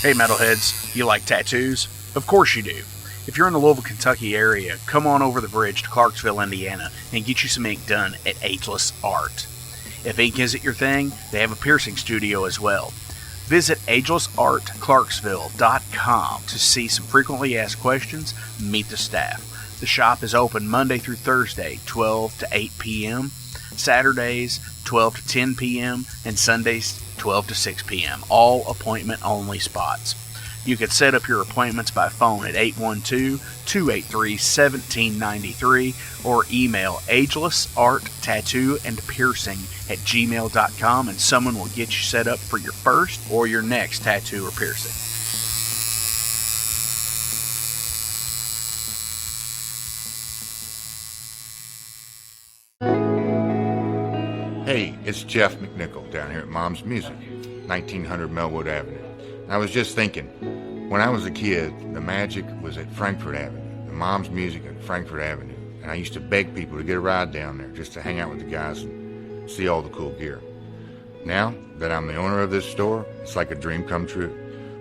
Hey metalheads, you like tattoos? Of course you do. If you're in the Louisville, Kentucky area, come on over the bridge to Clarksville, Indiana, and get you some ink done at Ageless Art. If ink isn't your thing, they have a piercing studio as well. Visit agelessartclarksville.com to see some frequently asked questions, meet the staff. The shop is open Monday through Thursday, 12 to 8 p.m., Saturdays, 12 to 10 p.m., and Sundays, 12 to 6 p.m., all appointment-only spots. You can set up your appointments by phone at 812-283-1793 or email agelessarttatoosandpiercing@gmail.com and someone will get you set up for your first or your next tattoo or piercing. Hey, it's Jeff McNichol down here at Mom's Music, 1900 Melwood Avenue. I was just thinking, when I was a kid, the magic was at Frankfort Avenue, the Mom's Music at Frankfort Avenue, and I used to beg people to get a ride down there just to hang out with the guys and see all the cool gear. Now that I'm the owner of this store, it's like a dream come true.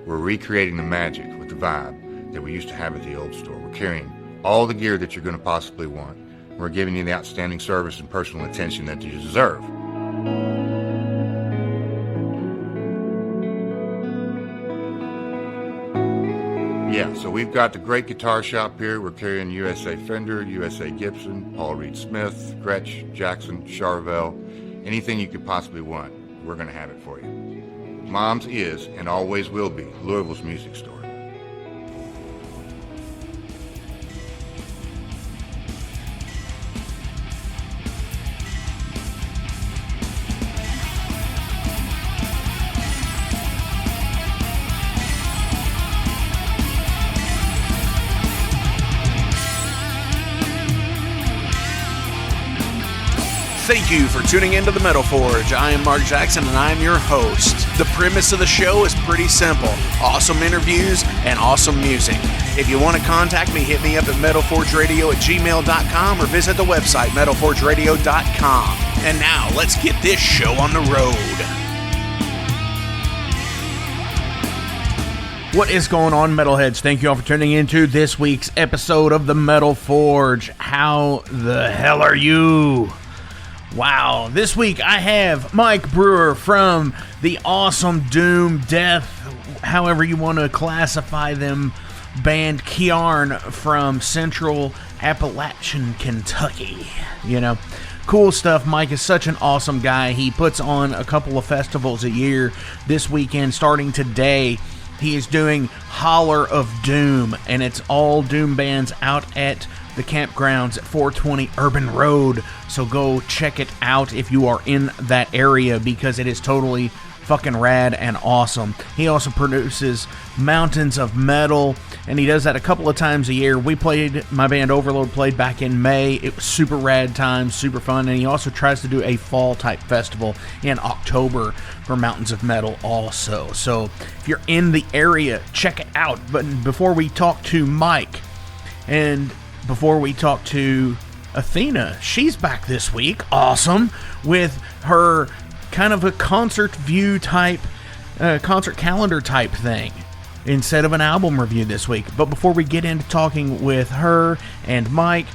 We're recreating the magic with the vibe that we used to have at the old store. We're carrying all the gear that you're going to possibly want. We're giving you the outstanding service and personal attention that you deserve. Yeah, so we've got the great guitar shop here. We're carrying USA Fender, USA Gibson, Paul Reed Smith, Gretsch, Jackson, Charvel, anything you could possibly want, we're going to have it for you. Mom's is and always will be Louisville's music store. Thank you for tuning into the Metal Forge. I am Mark Jackson and I am your host. The premise of the show is pretty simple. Awesome interviews and awesome music. If you want to contact me, hit me up at metalforgeradio@gmail.com or visit the website metalforgeradio.com. And now, let's get this show on the road. What is going on, metalheads? Thank you all for tuning into this week's episode of the Metal Forge. How the hell are you? Wow, this week I have Mike Brewer from the awesome Doom, Death, however you want to classify them, band Kyarn from Central Appalachian, Kentucky. You know, cool stuff. Mike is such an awesome guy. He puts on a couple of festivals a year. This weekend, starting today, he is doing Holler of Doom, and it's all Doom bands out at the campgrounds at 420 Urban Road. So go check it out if you are in that area, because it is totally fucking rad and awesome. He also produces Mountains of Metal, and he does that a couple of times a year. My band Overload played back in May. It was super rad time, super fun, and he also tries to do a fall type festival in October for Mountains of Metal also. So if you're in the area, check it out. But before we talk to Mike, and before we talk to Athena, she's back this week, awesome, with her kind of a concert view type, concert calendar type thing, instead of an album review this week. But before we get into talking with her and Mike,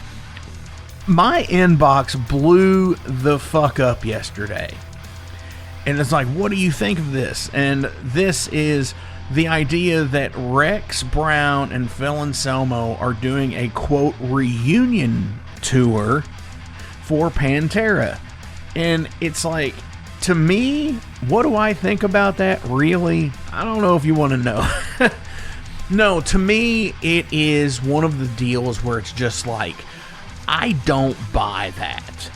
my inbox blew the fuck up yesterday. And it's like, what do you think of this? And this is the idea that Rex Brown and Phil Anselmo are doing a, quote, reunion tour for Pantera. And it's like, to me, what do I think about that? Really? I don't know if you want to know. No, to me, it is one of the deals where it's just like, I don't buy that.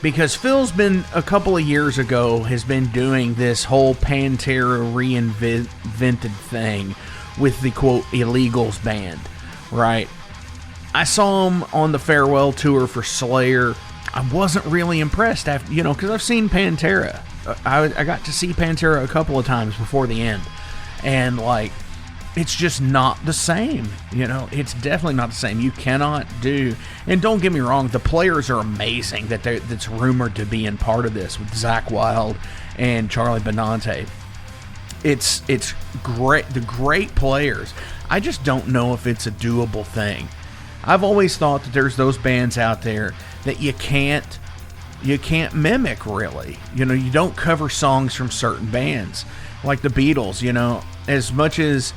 Because Phil's been, a couple of years ago, has been doing this whole Pantera reinvented thing with the, quote, Illegals band, right? I saw him on the farewell tour for Slayer. I wasn't really impressed after, because I've seen Pantera. I got to see Pantera a couple of times before the end. And, like, it's just not the same. It's definitely not the same. You cannot do, and don't get me wrong, the players are amazing that's rumored to be in part of this with Zakk Wylde and Charlie Benante. it's great. The great players. I just don't know if it's a doable thing. I've always thought that there's those bands out there that you can't mimic, really. You know, you don't cover songs from certain bands, like the Beatles. You know, as much as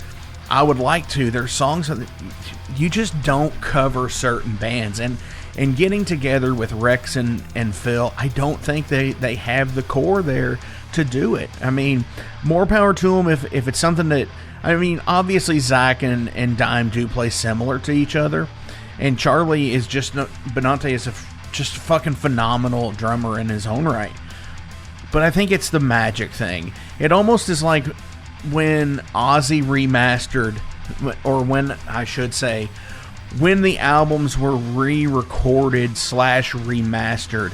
I would like to, there's songs that you just don't cover certain bands. And getting together with Rex and Phil, I don't think they have the core there to do it. I mean, more power to them if it's something that, I mean, obviously Zach and Dime do play similar to each other. And Charlie is Benante is just a fucking phenomenal drummer in his own right. But I think it's the magic thing. It almost is like when Ozzy remastered, or when, I should say, when the albums were re-recorded / remastered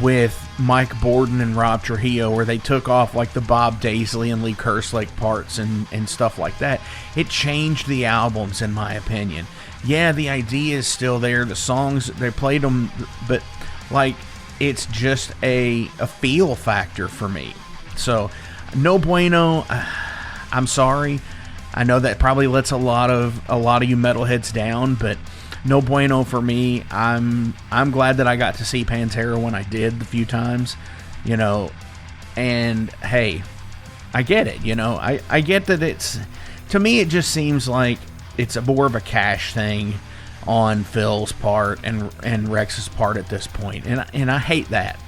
with Mike Borden and Rob Trujillo, where they took off like the Bob Daisley and Lee Kerslake parts and stuff like that. It changed the albums, in my opinion. Yeah, the idea is still there. The songs, they played them, but like, it's just a feel factor for me. So, no bueno. I'm sorry. I know that probably lets a lot of you metalheads down, but no bueno for me. I'm glad that I got to see Pantera when I did, the few times, you know. And hey, I get it, you know. I get that it's, to me, it just seems like it's more of a cash thing on Phil's part and Rex's part at this point. And I hate that.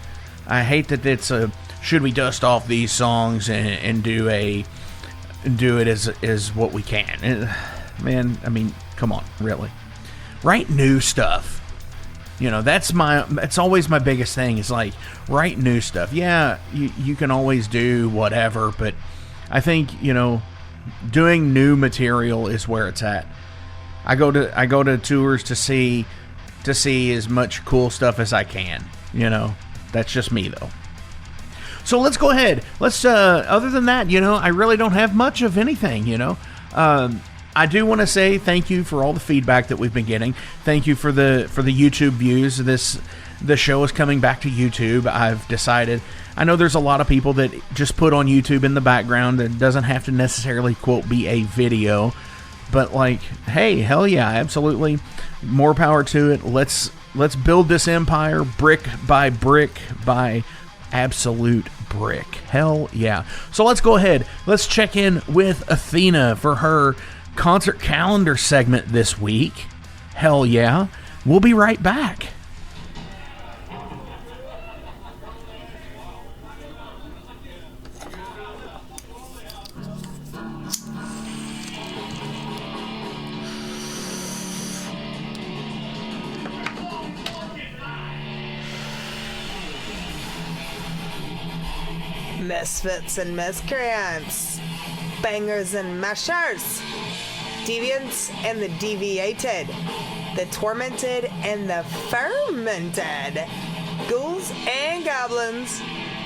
I hate that it's a, should we dust off these songs and do it as what we can. And, man, I mean, come on, really. Write new stuff. You know, that's always my biggest thing, is like, write new stuff. Yeah, you can always do whatever, but I think, you know, doing new material is where it's at. I go to tours to see as much cool stuff as I can. You know, that's just me though. So let's go ahead. Let's other than that, you know, I really don't have much of anything. You know, I do want to say thank you for all the feedback that we've been getting. Thank you for the YouTube views. The show is coming back to YouTube. I've decided. I know there's a lot of people that just put on YouTube in the background. It doesn't have to necessarily, quote, be a video. But like, hey, hell yeah, absolutely. More power to it. Let's build this empire brick by absolute brick. Hell yeah. So let's go ahead. Let's check in with Athena for her concert calendar segment this week. Hell yeah. We'll be right back. Misfits and miscreants, bangers and mashers, deviants and the deviated, the tormented and the fermented, ghouls and goblins,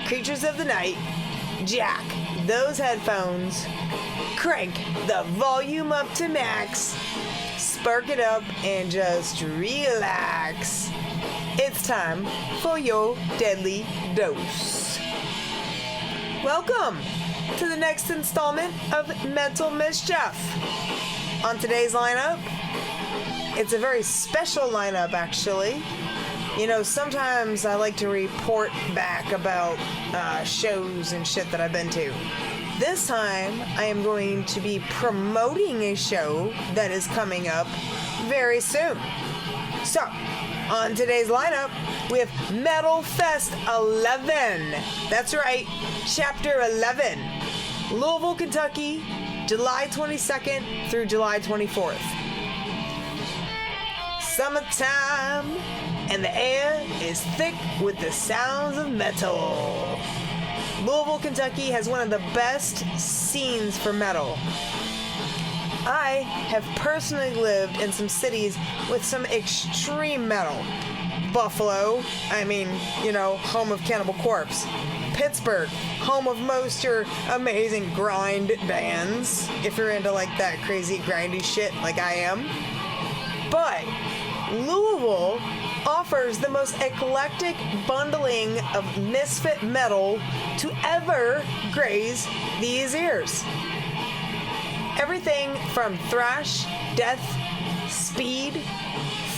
creatures of the night. Jack those headphones, crank the volume up to max, spark it up and just relax. It's time for your deadly dose. Welcome to the next installment of Metal Mischief. On today's lineup, it's a very special lineup, actually. You know, sometimes I like to report back about shows and shit that I've been to. This time, I am going to be promoting a show that is coming up very soon. So, on today's lineup, we have Metal Fest 11. That's right, Chapter 11. Louisville, Kentucky, July 22nd through July 24th. Summertime, and the air is thick with the sounds of metal. Louisville, Kentucky has one of the best scenes for metal. I have personally lived in some cities with some extreme metal. Buffalo, home of Cannibal Corpse. Pittsburgh, home of most your amazing grind bands, if you're into like that crazy grindy shit like I am. But Louisville offers the most eclectic bundling of misfit metal to ever graze these ears. Everything from thrash, death, speed,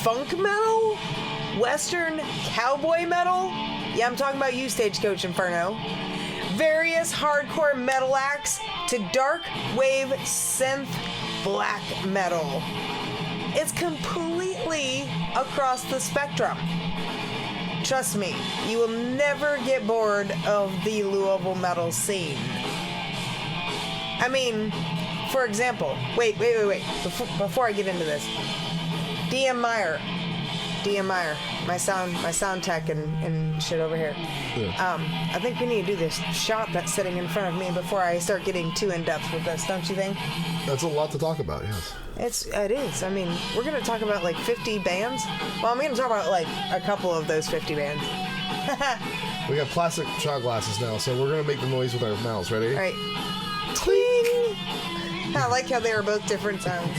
funk metal, western cowboy metal. Yeah, I'm talking about you, Stagecoach Inferno. Various hardcore metal acts to dark wave synth black metal. It's completely across the spectrum. Trust me, you will never get bored of the Louisville metal scene. I mean, for example, wait. Before I get into this, DM Meyer, my sound tech and shit over here. Yeah. I think we need to do this shot that's sitting in front of me before I start getting too in depth with this. Don't you think? That's a lot to talk about. Yes. It is. I mean, we're gonna talk about like 50 bands. Well, I'm gonna talk about like a couple of those 50 bands. We got plastic shot glasses now, so we're gonna make the noise with our mouths. Ready? All right. Cling. I like how they are both different sounds.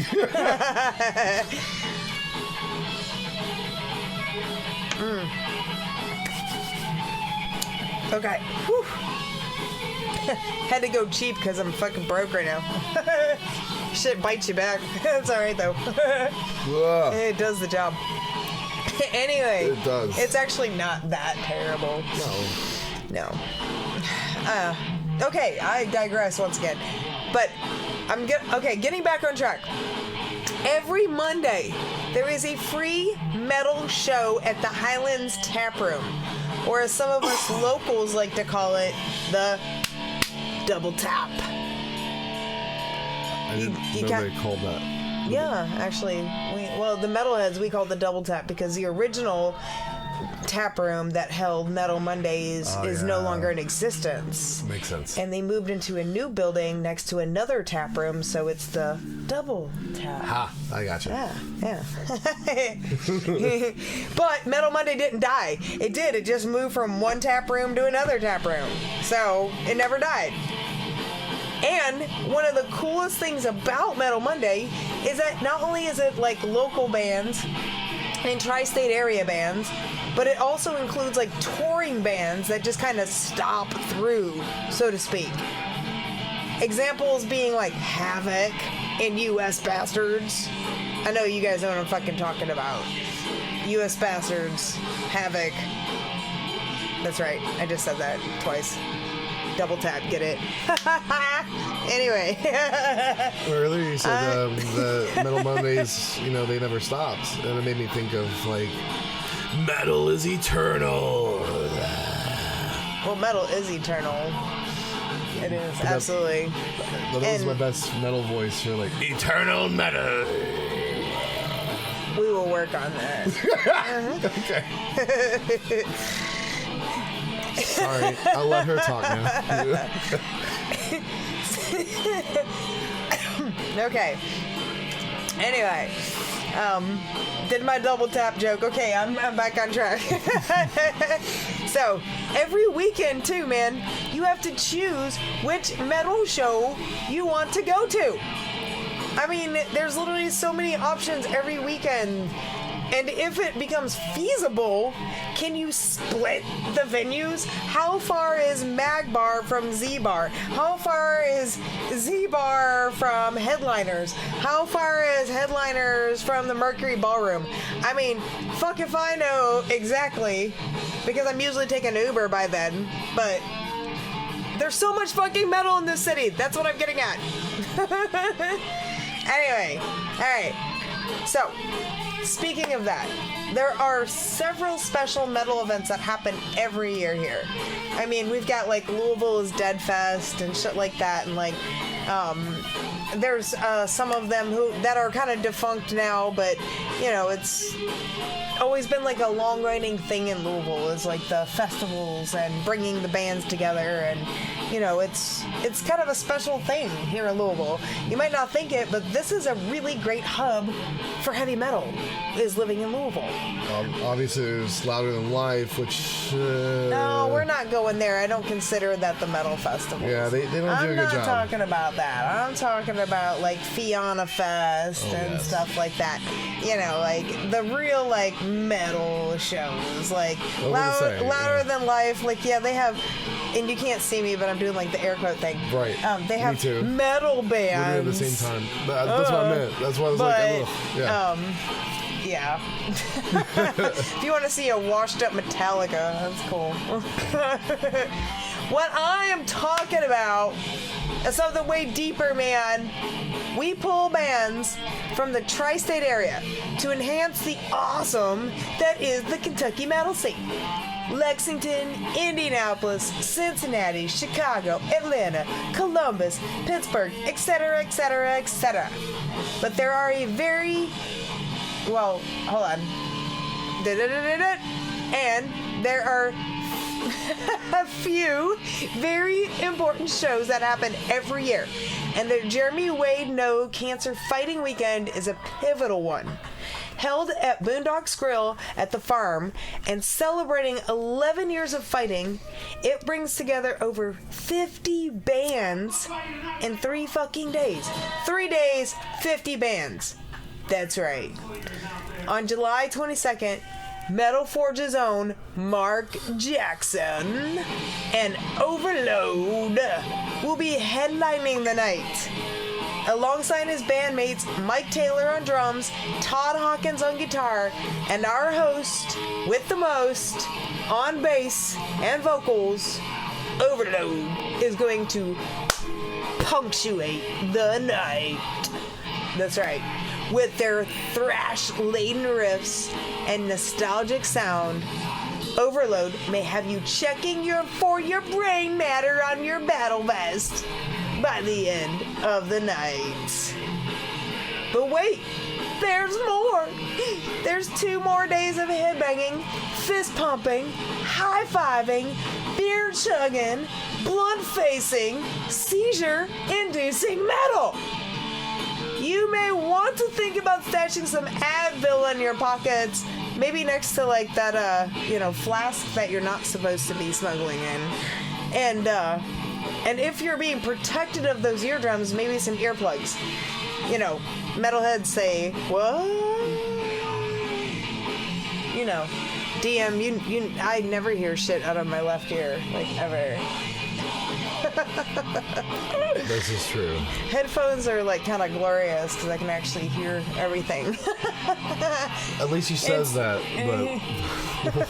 Okay. Whew. Had to go cheap because I'm fucking broke right now. Shit bites you back. It's alright though. It does the job. Anyway. It does. It's actually not that terrible. No. Okay, I digress once again. But getting back on track. Every Monday, there is a free metal show at the Highlands Tap Room, or as some of us locals like to call it, the Double Tap. I didn't know they called that. Yeah, actually, the metalheads, we call it the Double Tap because the original tap room that held Metal Mondays is no longer in existence. Makes sense. And they moved into a new building next to another tap room, so it's the Double Tap. Ha, I gotcha. Yeah. But Metal Monday didn't die. It did. It just moved from one tap room to another tap room. So it never died. And one of the coolest things about Metal Monday is that not only is it like local bands and tri-state area bands, but it also includes like touring bands that just kind of stop through, so to speak. Examples being like Havoc and US Bastards. I know you guys know what I'm fucking talking about. US Bastards, Havoc. That's right, I just said that twice. Double tap, get it? Anyway. Earlier you said the Metal Mondays, they never stopped. And it made me think of, like, metal is eternal. Well, metal is eternal. It is, absolutely. That was my best metal voice for, like, eternal metal. We will work on that. Okay. Sorry, I'll let her talk now. Okay. Anyway, did my double tap joke. Okay, I'm back on track. So, every weekend too, man, you have to choose which metal show you want to go to. I mean, there's literally so many options every weekend. And if it becomes feasible, can you split the venues? How far is Mag Bar from Z Bar? How far is Z Bar from Headliners? How far is Headliners from the Mercury Ballroom? I mean, fuck if I know exactly, because I'm usually taking Uber by then, but there's so much fucking metal in this city. That's what I'm getting at. Anyway, alright. So, speaking of that, there are several special metal events that happen every year here. I mean, we've got like Louisville's Dead Fest and shit like that, and like there's some of them that are kind of defunct now, but it's always been like a long-running thing in Louisville, is like the festivals and bringing the bands together, and it's kind of a special thing here in Louisville. You might not think it, but this is a really great hub for heavy metal, is living in Louisville. Obviously, there's Louder Than Life, which... No, we're not going there. I don't consider that the metal festival. Yeah, they don't do a good job. I'm not talking about that. I'm talking about like Fianna Fest and stuff like that. You know, like the real like metal shows, like louder than life. Like they have, and you can't see me, but I'm doing like the air quote thing. Right. They have metal bands. We're doing it at the same time. That's what I meant. That's why I was like, yeah. If you want to see a washed up Metallica, that's cool. What I am talking about is something way deeper, man. We pull bands from the tri-state area to enhance the awesome that is the Kentucky metal scene. Lexington, Indianapolis, Cincinnati, Chicago, Atlanta, Columbus, Pittsburgh, etc., etc., etc. But there are hold on. And there are a few very important shows that happen every year. And the Jeremy Wade No Cancer Fighting Weekend is a pivotal one. Held at Boondock's Grill at the farm and celebrating 11 years of fighting, it brings together over 50 bands in 3 fucking days. 3 days, 50 bands. That's right. On July 22nd, Metal Forge's own Mark Jackson and Overload will be headlining the night. Alongside his bandmates Mike Taylor on drums, Todd Hawkins on guitar, and our host with the most on bass and vocals, Overload is going to punctuate the night. That's right. With their thrash-laden riffs and nostalgic sound, Overload may have you checking for your brain matter on your battle vest by the end of the night. But wait, there's more. There's 2 more days of headbanging, fist pumping, high-fiving, beer chugging, blunt-facing, seizure-inducing metal. You may want to think about stashing some Advil in your pockets, maybe next to like that, flask that you're not supposed to be smuggling in. And if you're being protected of those eardrums, maybe some earplugs. You know, metalheads say, what? You know, DM, I never hear shit out of my left ear, like ever. This is true. Headphones are like kind of glorious because I can actually hear everything. At least she says that, but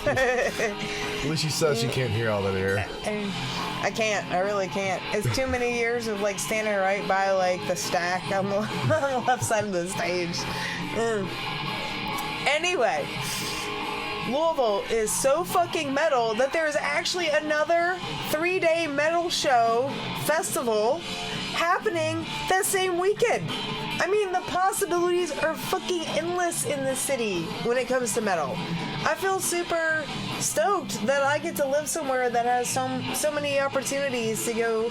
at least she says she can't hear all that air. I can't. I really can't. It's too many years of like standing right by like the stack on the left side of the stage. Anyway. Louisville is so fucking metal that there is actually another 3-day metal show festival happening that same weekend. I mean, the possibilities are fucking endless in this city when it comes to metal. I feel super stoked that I get to live somewhere that has so many opportunities to go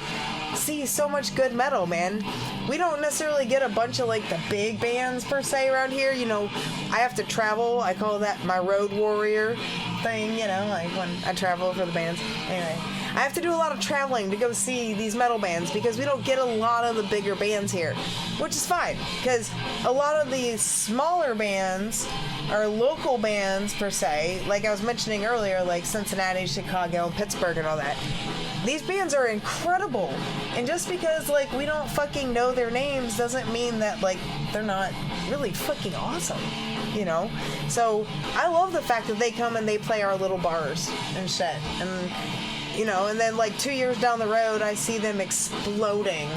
see so much good metal, man. We don't necessarily get a bunch of like the big bands per se around here. You know, I have to travel. I call that my road warrior thing, you know, like when I travel for the bands. Anyway, I have to do a lot of traveling to go see these metal bands because we don't get a lot of the bigger bands here, which is fine because a lot of these smaller bands are local bands per se, like I was mentioning earlier, like Cincinnati, Chicago, and Pittsburgh and all that. These bands are incredible, and just because like we don't fucking know their names doesn't mean that like they're not really fucking awesome, you know? So I love the fact that they come and they play our little bars and shit, and you know, and then like 2 years down the road I see them exploding.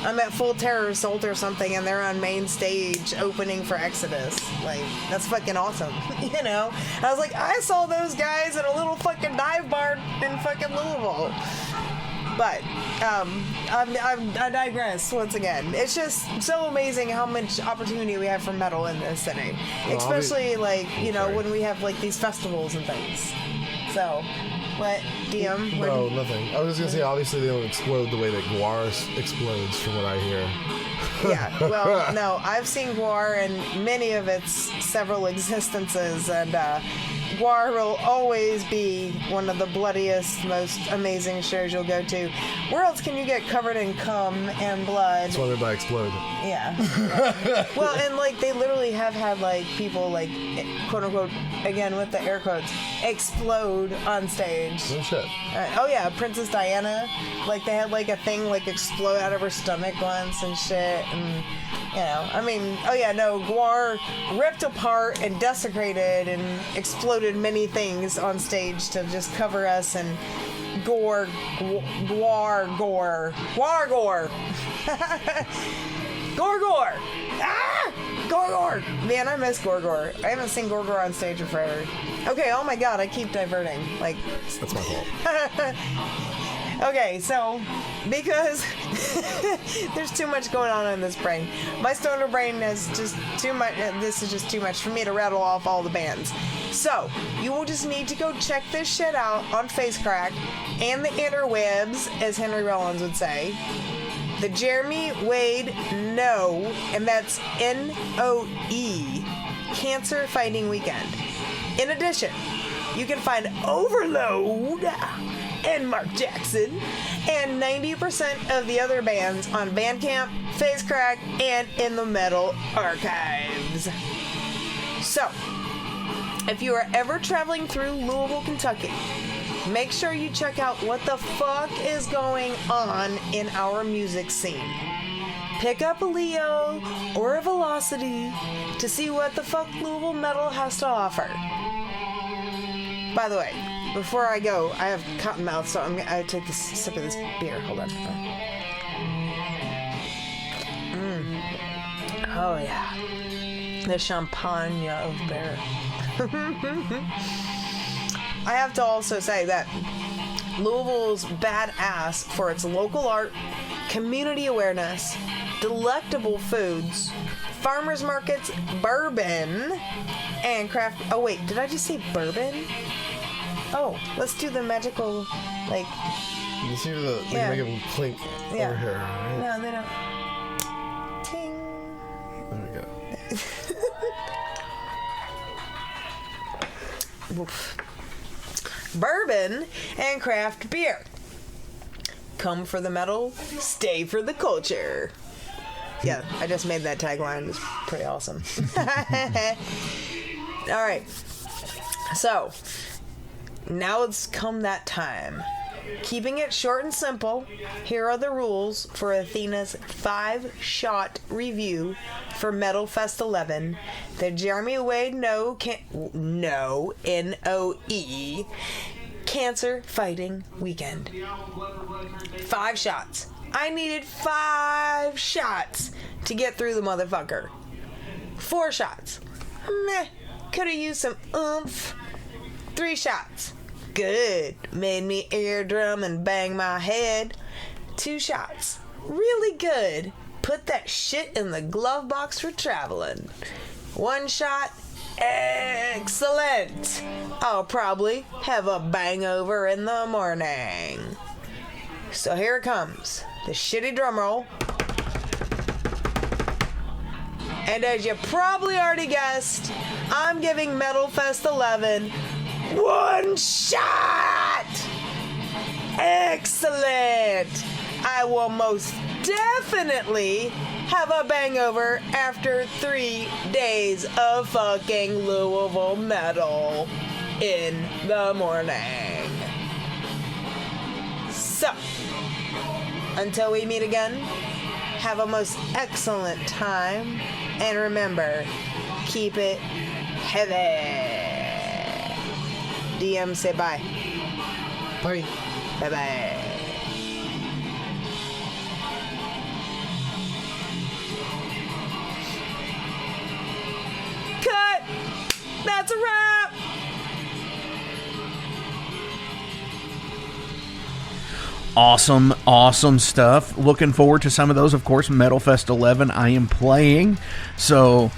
I'm at Full Terror Assault or something and they're on main stage opening for Exodus. Like, that's fucking awesome, you know? I was like, I saw those guys at a little fucking dive bar in fucking Louisville. But I digress once again. It's just so amazing how much opportunity we have for metal in this city, especially like, you know, when we have like these festivals and things. So, what, DM? No, nothing. I was just gonna say, obviously they don't explode the way that Guar explodes, from what I hear. Yeah, well, no, I've seen Guar in many of its several existences, and Guar will always be one of the bloodiest, most amazing shows you'll go to. Where else can you get covered in cum and blood? Smothered by Explode. Yeah. Well, and like they literally have had like people like quote unquote, again with the air quotes, explode on stage. No shit. Oh yeah, Princess Diana, like they had like a thing like explode out of her stomach once and shit, and you know, I mean, oh yeah, no, Guar ripped apart and desecrated and exploded many things on stage to just cover us and gore. Gorgor! Ah! Gorgor! Man, I miss Gorgor. I haven't seen Gorgor on stage in forever. Okay, oh my god, I keep diverting. Like, That's my fault. okay, so, because there's too much going on in this brain. My stoner brain is just too much. This is just too much for me to rattle off all the bands. So, you will just need to go check this shit out on FaceCrack and the interwebs, as Henry Rollins would say. The Jeremy Wade No, and that's N-O-E, Cancer Fighting Weekend. In addition, you can find Overload and Mark Jackson and 90% of the other bands on Bandcamp, FaceCrack, and in the Metal Archives. So, if you are ever traveling through Louisville, Kentucky, make sure you check out what the fuck is going on in our music scene. Pick up a Leo or a Velocity to see what the fuck Louisville metal has to offer. By the way, before I go, I have cotton mouth, so I'm gonna take this sip of this beer. Hold on. Oh yeah, the champagne of beer. I have to also say that Louisville's badass for its local art, community awareness, delectable foods, farmers markets, bourbon, and craft. Oh wait, did I just say bourbon? Oh, let's do the magical, like. You see the Yeah. make them clink Yeah. over here, right? No, they don't. Ting. There we go. Oof. Bourbon and craft beer. Come for the metal, stay for the culture. Yeah, I just made that tagline. It's pretty awesome. All right. So, now it's come that time. Keeping it short and simple, here are the rules for Athena's 5-shot review for Metal Fest 11, the Jeremy Wade N-O-E, Cancer Fighting Weekend. 5 shots. I needed 5 shots to get through the motherfucker. 4 shots. Meh. Could have used some oomph. 3 shots. Good. Made me eardrum and bang my head. 2 shots. Really good. Put that shit in the glove box for traveling. 1 shot. Excellent. I'll probably have a bangover in the morning. So here it comes. The shitty drum roll. And as you probably already guessed, I'm giving Metal Fest 11 1 shot! Excellent! I will most definitely have a bangover after 3 days of fucking Louisville metal in the morning. So, until we meet again, have a most excellent time, and remember, keep it heavy. DM, say bye. Bye. Bye-bye. Cut! That's a wrap! Awesome stuff. Looking forward to some of those. Of course, Metal Fest 11 I am playing. So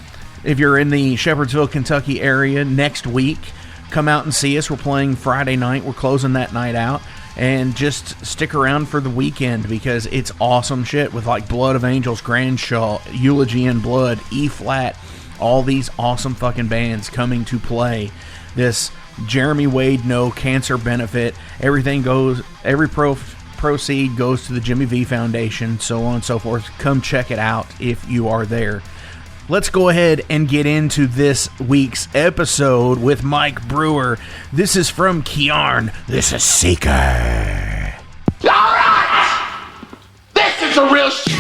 if you're in the Shepherdsville, Kentucky area next week, come out and see us. We're playing Friday night. We're closing that night out. And just stick around for the weekend because it's awesome shit with like Blood of Angels, Grandshaw, Eulogy in Blood, E-Flat, all these awesome fucking bands coming to play this Jeremy Wade No Cancer Benefit. Every proceed goes to the Jimmy V Foundation, so on and so forth. Come check it out if you are there. Let's go ahead and get into this week's episode with Mike Brewer. This is from Kyarn. This is Seeker. Alright! This is a real shit!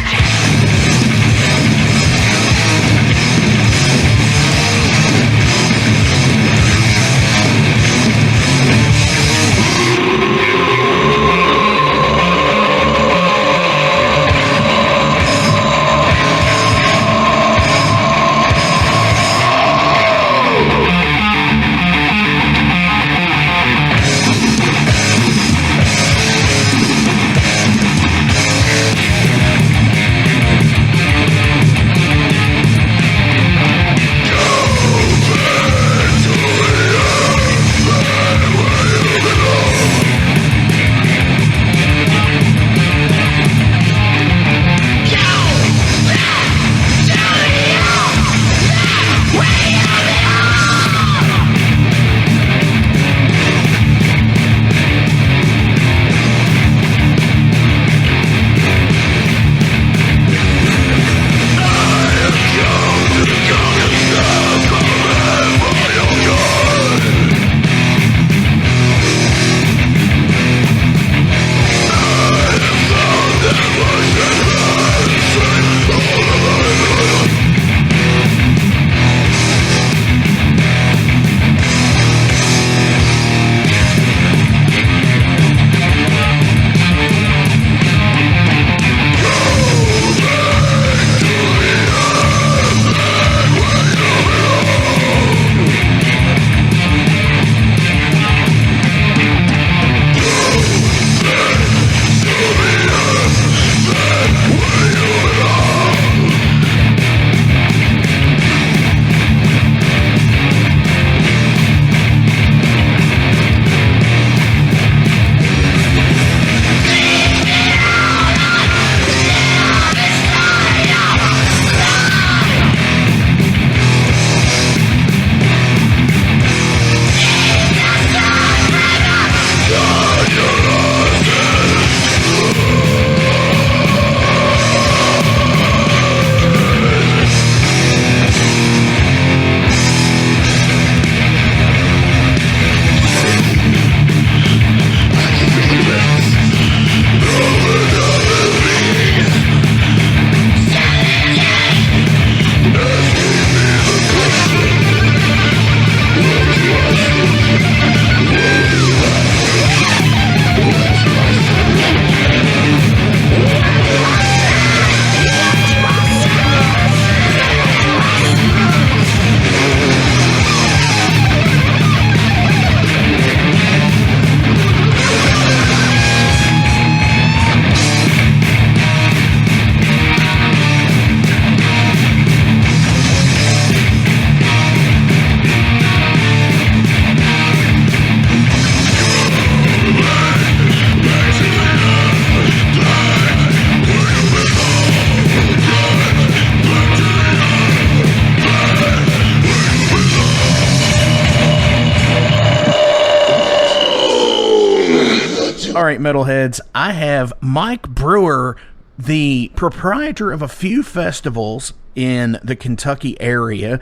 All right, metalheads, I have Mike Brewer, the proprietor of a few festivals in the Kentucky area.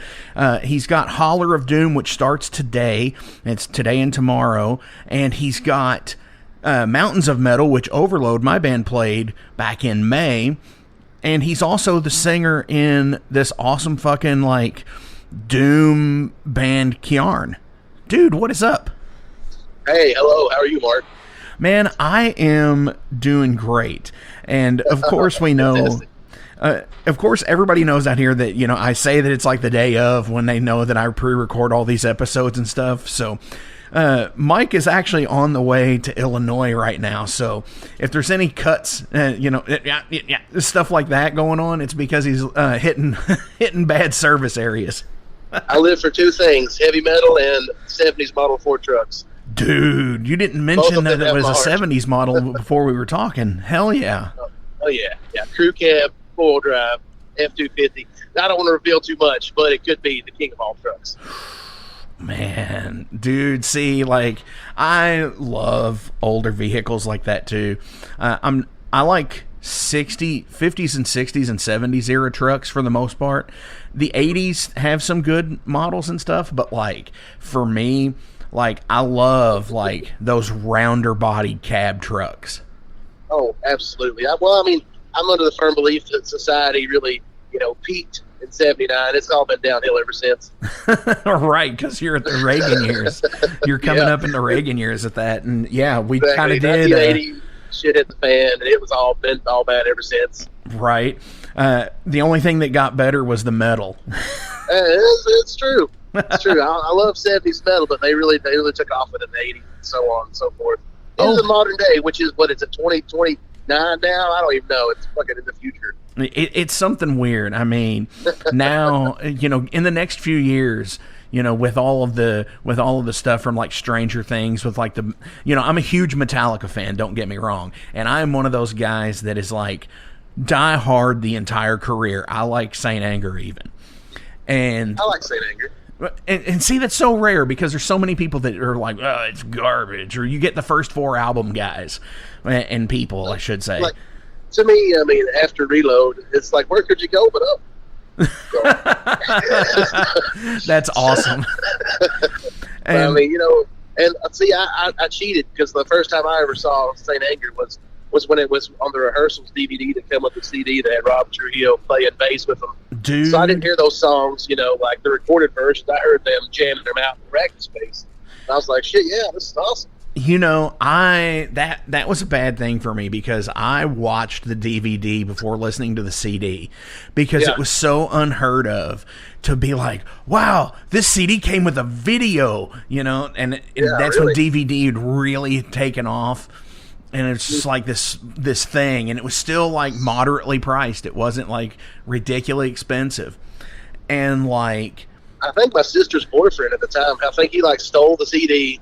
He's got Holler of Doom, which starts today. It's today and tomorrow. And he's got Mountains of Metal, which Overload, my band, played back in May. And he's also the singer in this awesome fucking, like, Doom band Kyarn. Dude, what is up? Hey, hello. How are you, Mark? Man, I am doing great. And of course we know, of course everybody knows out here that, you know, I say that it's like the day of when they know that I pre-record all these episodes and stuff. So Mike is actually on the way to Illinois right now. So if there's any cuts, you know, stuff like that going on, it's because he's hitting bad service areas. I live for two things, heavy metal and 70s Model 4 trucks. Dude, you didn't mention that it was a 70s model before we were talking. Hell yeah. Oh yeah. Yeah. Crew cab, 4-wheel drive, F-250. I don't want to reveal too much, but it could be the king of all trucks. Man, dude, see, like, I love older vehicles like that too. I like 50s and 60s and 70s era trucks for the most part. The 80s have some good models and stuff, but like for me, like I love like those rounder bodied cab trucks. Oh, absolutely. I'm under the firm belief that society really, peaked in '79. It's all been downhill ever since. Right, because you're at the Reagan years. You're coming up in the Reagan years at that, and yeah, we kind of did. 1980, shit hit the fan, and it was all bad ever since. Right. The only thing that got better was the metal. It's true. It's true. I love '70s metal, but they really took off with it in the '80s and so on and so forth. In the modern day, which is what it's at 2029 now. I don't even know. It's fucking in the future. It's something weird. I mean, now in the next few years, with all of the stuff from like Stranger Things, with like I'm a huge Metallica fan. Don't get me wrong, and I'm one of those guys that is like die hard the entire career. I like Saint Anger even, and I like Saint Anger. And see, that's so rare because there's so many people that are like, oh, it's garbage. Or you get the first 4 album guys and people, I should say. Like, to me, after Reload, it's like, where could you go but up? That's awesome. And, and see, I cheated because the first time I ever saw Saint Anger was when it was on the rehearsals DVD that came with the CD that had Rob Trujillo playing bass with them. Dude. So I didn't hear those songs, like the recorded versions. I heard them jamming them out in the practice space. And I was like, shit, yeah, this is awesome. That was a bad thing for me because I watched the DVD before listening to the CD because it was so unheard of to be like, wow, this CD came with a video, and that's really? when DVD had really taken off. And it's just like this thing, and it was still like moderately priced. It wasn't like ridiculously expensive. And like, I think my sister's boyfriend at the time, I think he like stole the CD,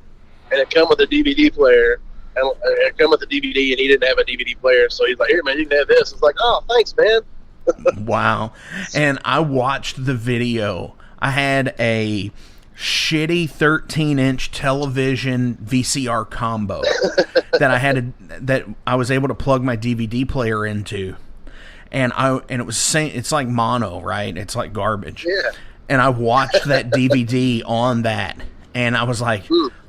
and it come with a DVD player, and it come with the DVD, and he didn't have a DVD player, so he's like, "Here, man, you can have this." It's like, "Oh, thanks, man." Wow. And I watched the video. I had a shitty 13-inch television VCR combo that I was able to plug my DVD player into, and it was it's like mono, right? It's like garbage. Yeah. And I watched that DVD on that, and I was like,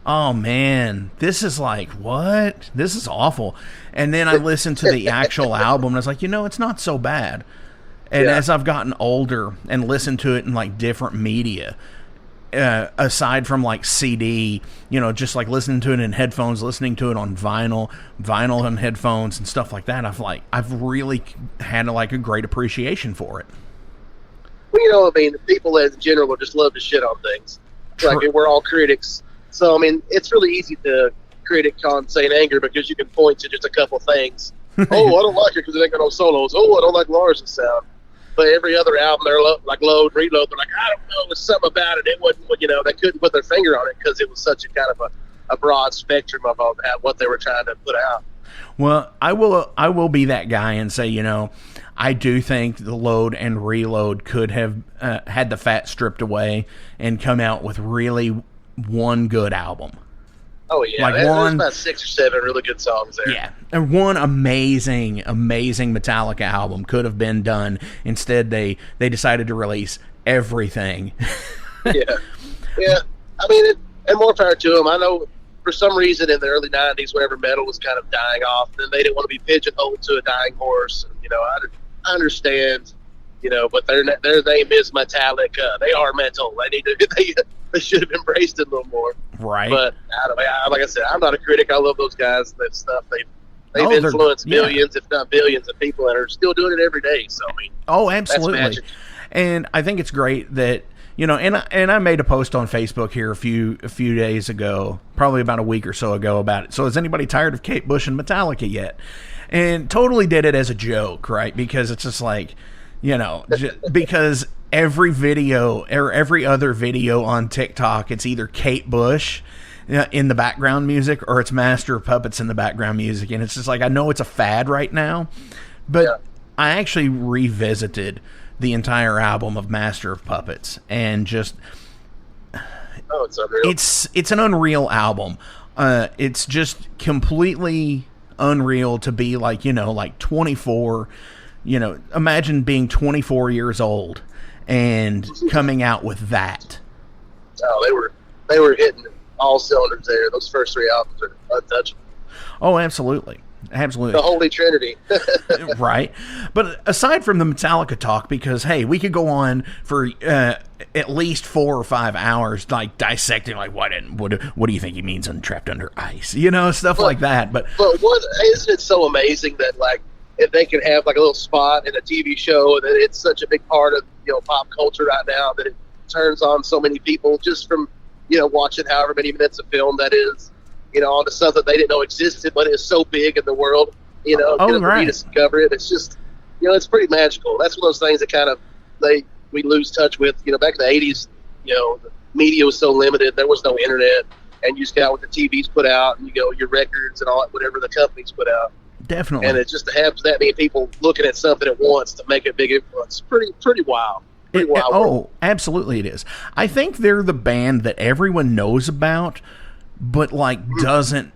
oh man, this is like, what? This is awful. And then I listened to the actual album, and I was like, it's not so bad. And as I've gotten older and listened to it in like different media, aside from like CD, just like listening to it in headphones, listening to it on vinyl and headphones and stuff like that, I've really had like a great appreciation for it. Well, people in general just love to shit on things. Like, we're all critics. So, it's really easy to critic on Saint Anger because you can point to just a couple things. Oh, I don't like it because it ain't got no solos. Oh, I don't like Lars' sound. But every other album, they're like Load, Reload. They're like, I don't know, there's something about it. It wasn't, they couldn't put their finger on it because it was such a kind of a broad spectrum of what they were trying to put out. Well, I will be that guy and say, I do think the Load and Reload could have had the fat stripped away and come out with really one good album. Oh yeah, there's about 6 or 7 really good songs there. Yeah, and one amazing Metallica album could have been done. Instead, they decided to release everything. Yeah. And more power to them. I know for some reason in the early '90s, whenever metal was kind of dying off, then they didn't want to be pigeonholed to a dying horse. And, I understand. But their name is Metallica. They are metal. They should have embraced it a little more. Right. But like I said, I'm not a critic. I love those guys. That stuff they've influenced millions, if not billions, of people, and are still doing it every day. So absolutely. That's magic. And I think it's great that and I made a post on Facebook here a few days ago, probably about a week or so ago, about it. So is anybody tired of Kate Bush and Metallica yet? And totally did it as a joke, right? Because it's just like, because every video or every other video on TikTok, it's either Kate Bush in the background music or it's Master of Puppets in the background music. And it's just like, I know it's a fad right now, but I actually revisited the entire album of Master of Puppets and just Oh, it's unreal. It's an unreal album. It's just completely unreal to be like, like 24. Imagine being 24 years old and coming out with that. Oh, they were hitting all cylinders there. Those first 3 albums are untouchable. Oh, absolutely. Absolutely. The Holy Trinity. Right. But aside from the Metallica talk, because, hey, we could go on for at least 4 or 5 hours, like, dissecting, like, what do you think he means trapped under ice? Stuff like that. But isn't it so amazing that, like, if they can have, like, a little spot in a TV show, that it's such a big part of, pop culture right now, that it turns on so many people just from, watching however many minutes of film that is, onto something they didn't know existed, but it's so big in the world, get them to discover it. It's just, it's pretty magical. That's one of those things that kind of, we lose touch with. Back in the 80s, the media was so limited. There was no internet, and you just got what the TVs put out, and, your records and all that, whatever the companies put out. Definitely. And it just happens that many people looking at something at once to make a big influence. Pretty wild. Absolutely it is. I think they're the band that everyone knows about, but doesn't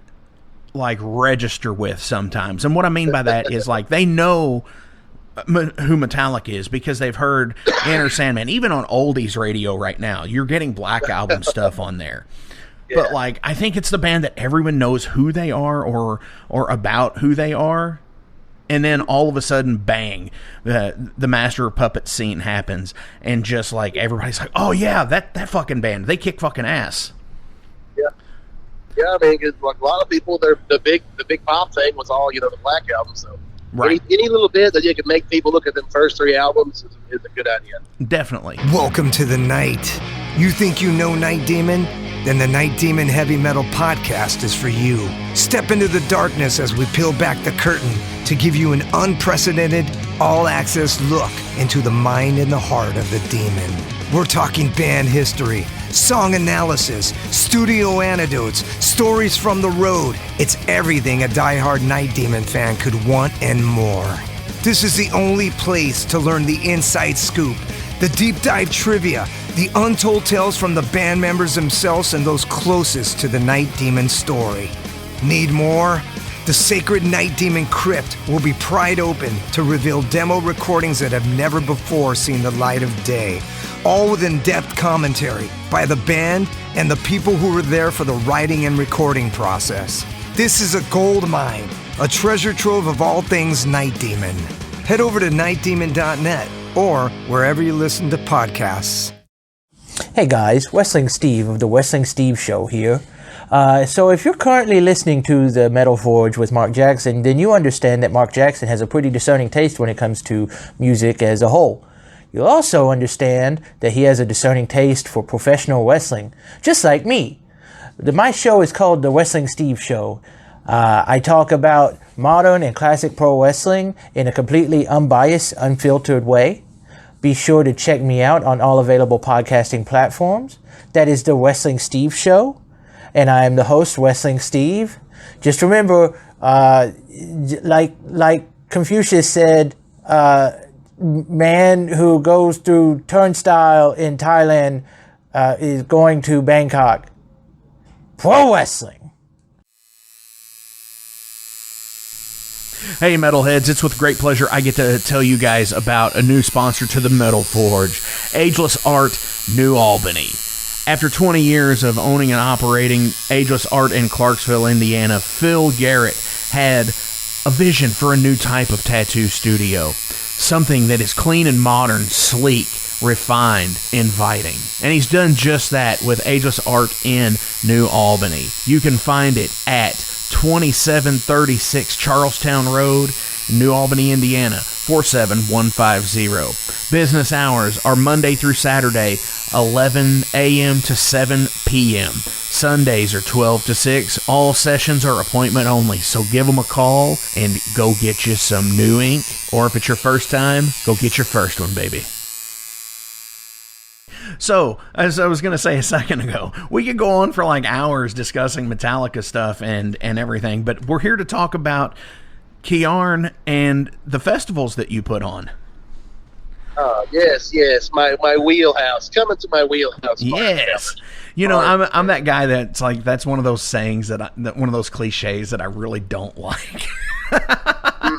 register with sometimes. And what I mean by that is they know who Metallica is because they've heard Enter Sandman. Even on oldies radio right now, you're getting Black Album stuff on there. Yeah. But I think it's the band that everyone knows who they are or about who they are. And then all of a sudden, bang, the Master of Puppets scene happens, and just everybody's like, "Oh yeah, that fucking band, they kick fucking ass." Yeah, I mean, 'cause a lot of people, the big pop thing was all the Black Album. So right, any little bit that you can make people look at them first 3 albums is a good idea. Definitely. Welcome to the night. You think you know Night Demon? Then the Night Demon Heavy Metal Podcast is for you. Step into the darkness as we peel back the curtain to give you an unprecedented, all-access look into the mind and the heart of the demon. We're talking band history, song analysis, studio anecdotes, stories from the road. It's everything a diehard Night Demon fan could want and more. This is the only place to learn the inside scoop, the deep dive trivia, the untold tales from the band members themselves and those closest to the Night Demon story. Need more? The sacred Night Demon Crypt will be pried open to reveal demo recordings that have never before seen the light of day, all with in-depth commentary by the band and the people who were there for the writing and recording process. This is a gold mine, a treasure trove of all things Night Demon. Head over to nightdemon.net or wherever you listen to podcasts. Hey guys, Wrestling Steve of the Wrestling Steve Show here. So if you're currently listening to the Metal Forge with Mark Jackson, then you understand that Mark Jackson has a pretty discerning taste when it comes to music as a whole. You'll also understand that he has a discerning taste for professional wrestling, just like me. My show is called The Wrestling Steve Show. I talk about modern and classic pro wrestling in a completely unbiased, unfiltered way. Be sure to check me out on all available podcasting platforms. That is The Wrestling Steve Show. And I am the host, Wrestling Steve. Just remember, like Confucius said, man who goes through turnstile in Thailand is going to Bangkok. Pro wrestling. Hey Metalheads, it's with great pleasure I get to tell you guys about a new sponsor to the Metal Forge, Ageless Art, New Albany. After 20 years of owning and operating Ageless Art in Clarksville, Indiana, Phil Garrett had a vision for a new type of tattoo studio. Something that is clean and modern, sleek, refined, inviting. And he's done just that with Ageless Art in New Albany. You can find it at 2736 Charlestown Road, New Albany, Indiana, 47150. Business hours are Monday through Saturday, 11 a.m. to 7 p.m. Sundays are 12 to 6. All sessions are appointment only, so give them a call and go get you some new ink. Or if it's your first time, go get your first one, baby. So, as I was going to say a second ago, we could go on for like hours discussing Metallica stuff and everything, but we're here to talk about Kyarn and the festivals that you put on. Yes, my wheelhouse. Coming to my wheelhouse. Yes. You know, I'm that guy that's like, that's one of those sayings that one of those cliches that I really don't like.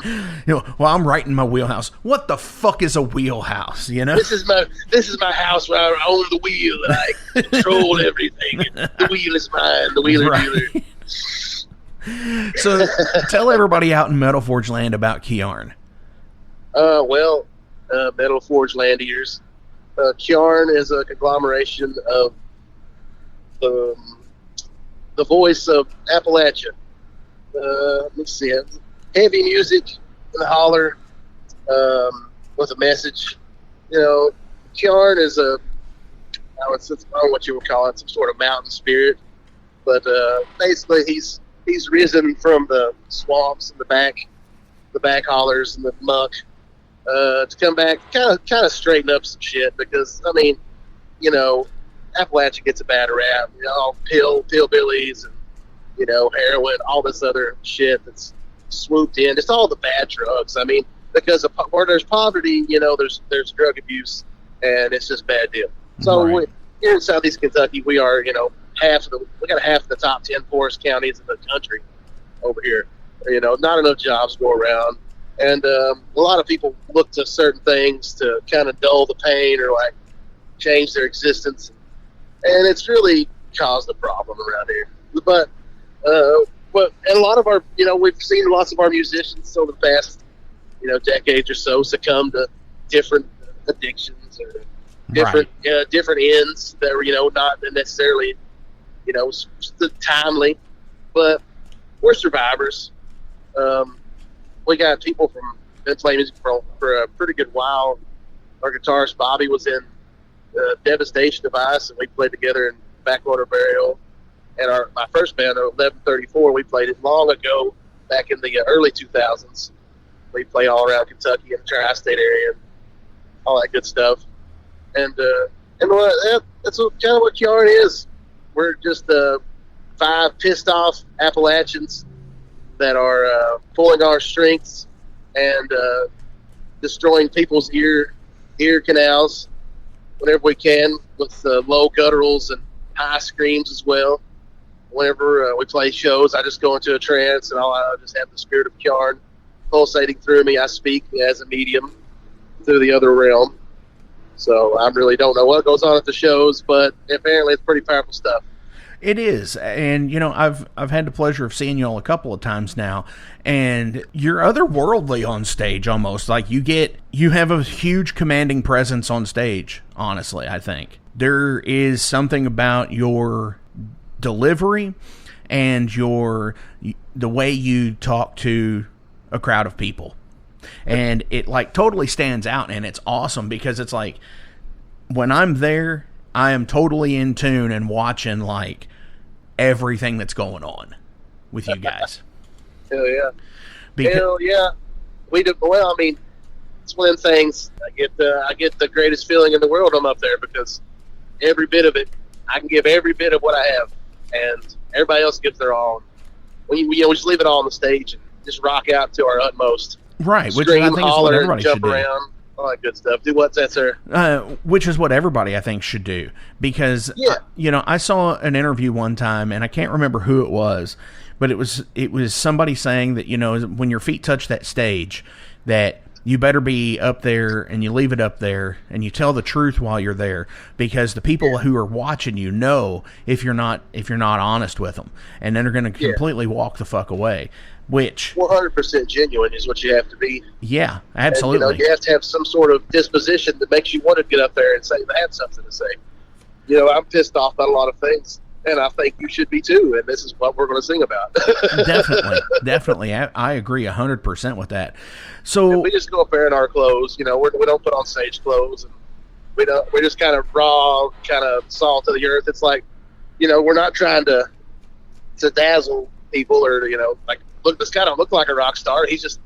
You know, well, I'm right in my wheelhouse. What the fuck is a wheelhouse? You know, this is my house where I own the wheel and I control everything. The wheel is mine. The wheeler dealer. So, tell everybody out in Metal Forge land about Kyarn. Metal Forge land ears. Kyarn is a conglomeration of the voice of Appalachia. Let me see it. Heavy music, the Holler, with a message. You know, Kyarn is I don't know what you would call it, some sort of mountain spirit. But basically, he's risen from the swamps and the back hollers and the muck to come back, kind of straighten up some shit. Because I mean, you know, Appalachia gets a bad rap. You know, pillbillies and, you know, heroin, all this other shit that's swooped in. It's all the bad drugs. I mean, because where there's poverty, you know, there's drug abuse, and it's just bad deal. So Right. Here in Southeast Kentucky, we are, you know, we got half of the top 10 poorest counties in the country over here. You know, not enough jobs go around, and a lot of people look to certain things to kind of dull the pain or like change their existence, and it's really caused a problem around here. But and a lot of our, you know, we've seen lots of our musicians over the past, you know, decades or so succumb to different addictions or different ends that were, you know, not necessarily, you know, timely, but we're survivors. We got people from been playing music for a pretty good while. Our guitarist Bobby was in Devastation Device, and we played together in Backwater Burial. And my first band, 1134, we played it long ago, back in the early 2000s. We play all around Kentucky and the tri-state area and all that good stuff. And that's kind of what Kyarn is. We're just 5 pissed off Appalachians that are pulling our strengths and destroying people's ear canals whenever we can with low gutturals and high screams as well. Whenever we play shows, I just go into a trance and I just have the spirit of Kyarn pulsating through me. I speak as a medium through the other realm. So I really don't know what goes on at the shows, but apparently it's pretty powerful stuff. It is, and you know, I've had the pleasure of seeing you all a couple of times now, and you're otherworldly on stage almost. Like you have a huge commanding presence on stage. Honestly, I think there is something about your delivery and the way you talk to a crowd of people, and it like totally stands out, and it's awesome because it's like when I'm there, I am totally in tune and watching like everything that's going on with you guys. Hell yeah. Hell yeah. We do well. I mean, it's one of them things. I get the greatest feeling in the world. I'm up there because every bit of it, I can give every bit of what I have, and everybody else gives their all. We just leave it all on the stage and just rock out to our utmost. Right, Scream, which I think is what everybody jump should do. around, all that good stuff. Do what's that, sir? Which is what everybody I think should do, because you know, I saw an interview one time, and I can't remember who it was, but it was somebody saying that, you know, when your feet touch that stage, that you better be up there and you leave it up there and you tell the truth while you're there, because the people who are watching you know if you're not honest with them, and then they're going to completely walk the fuck away. Which 100% genuine is what you have to be. Yeah, absolutely. And, you know, you have to have some sort of disposition that makes you want to get up there and say I have something to say. You know, I'm pissed off about a lot of things, and I think you should be too. And this is what we're going to sing about. Definitely. I agree 100% with that. So and we just go up there in our clothes. You know, we don't put on stage clothes, and we're just kind of raw, kind of salt of the earth. It's like, you know, we're not trying to dazzle people or, you know, like, look, this guy don't look like a rock star. He's just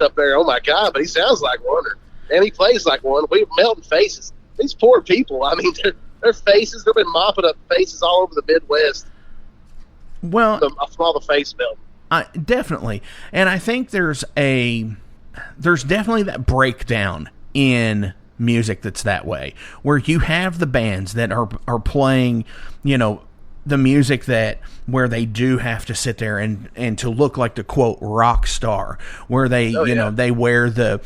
up there. Oh my God! But he sounds like one, and he plays like one. We're melting faces. These poor people. I mean, their faces. They've been mopping up faces all over the Midwest. Well, from all the face melt. Definitely, and I think there's definitely that breakdown in music that's that way, where you have the bands that are playing, you know, the music that where they do have to sit there and to look like the quote rock star, where they you know, they wear the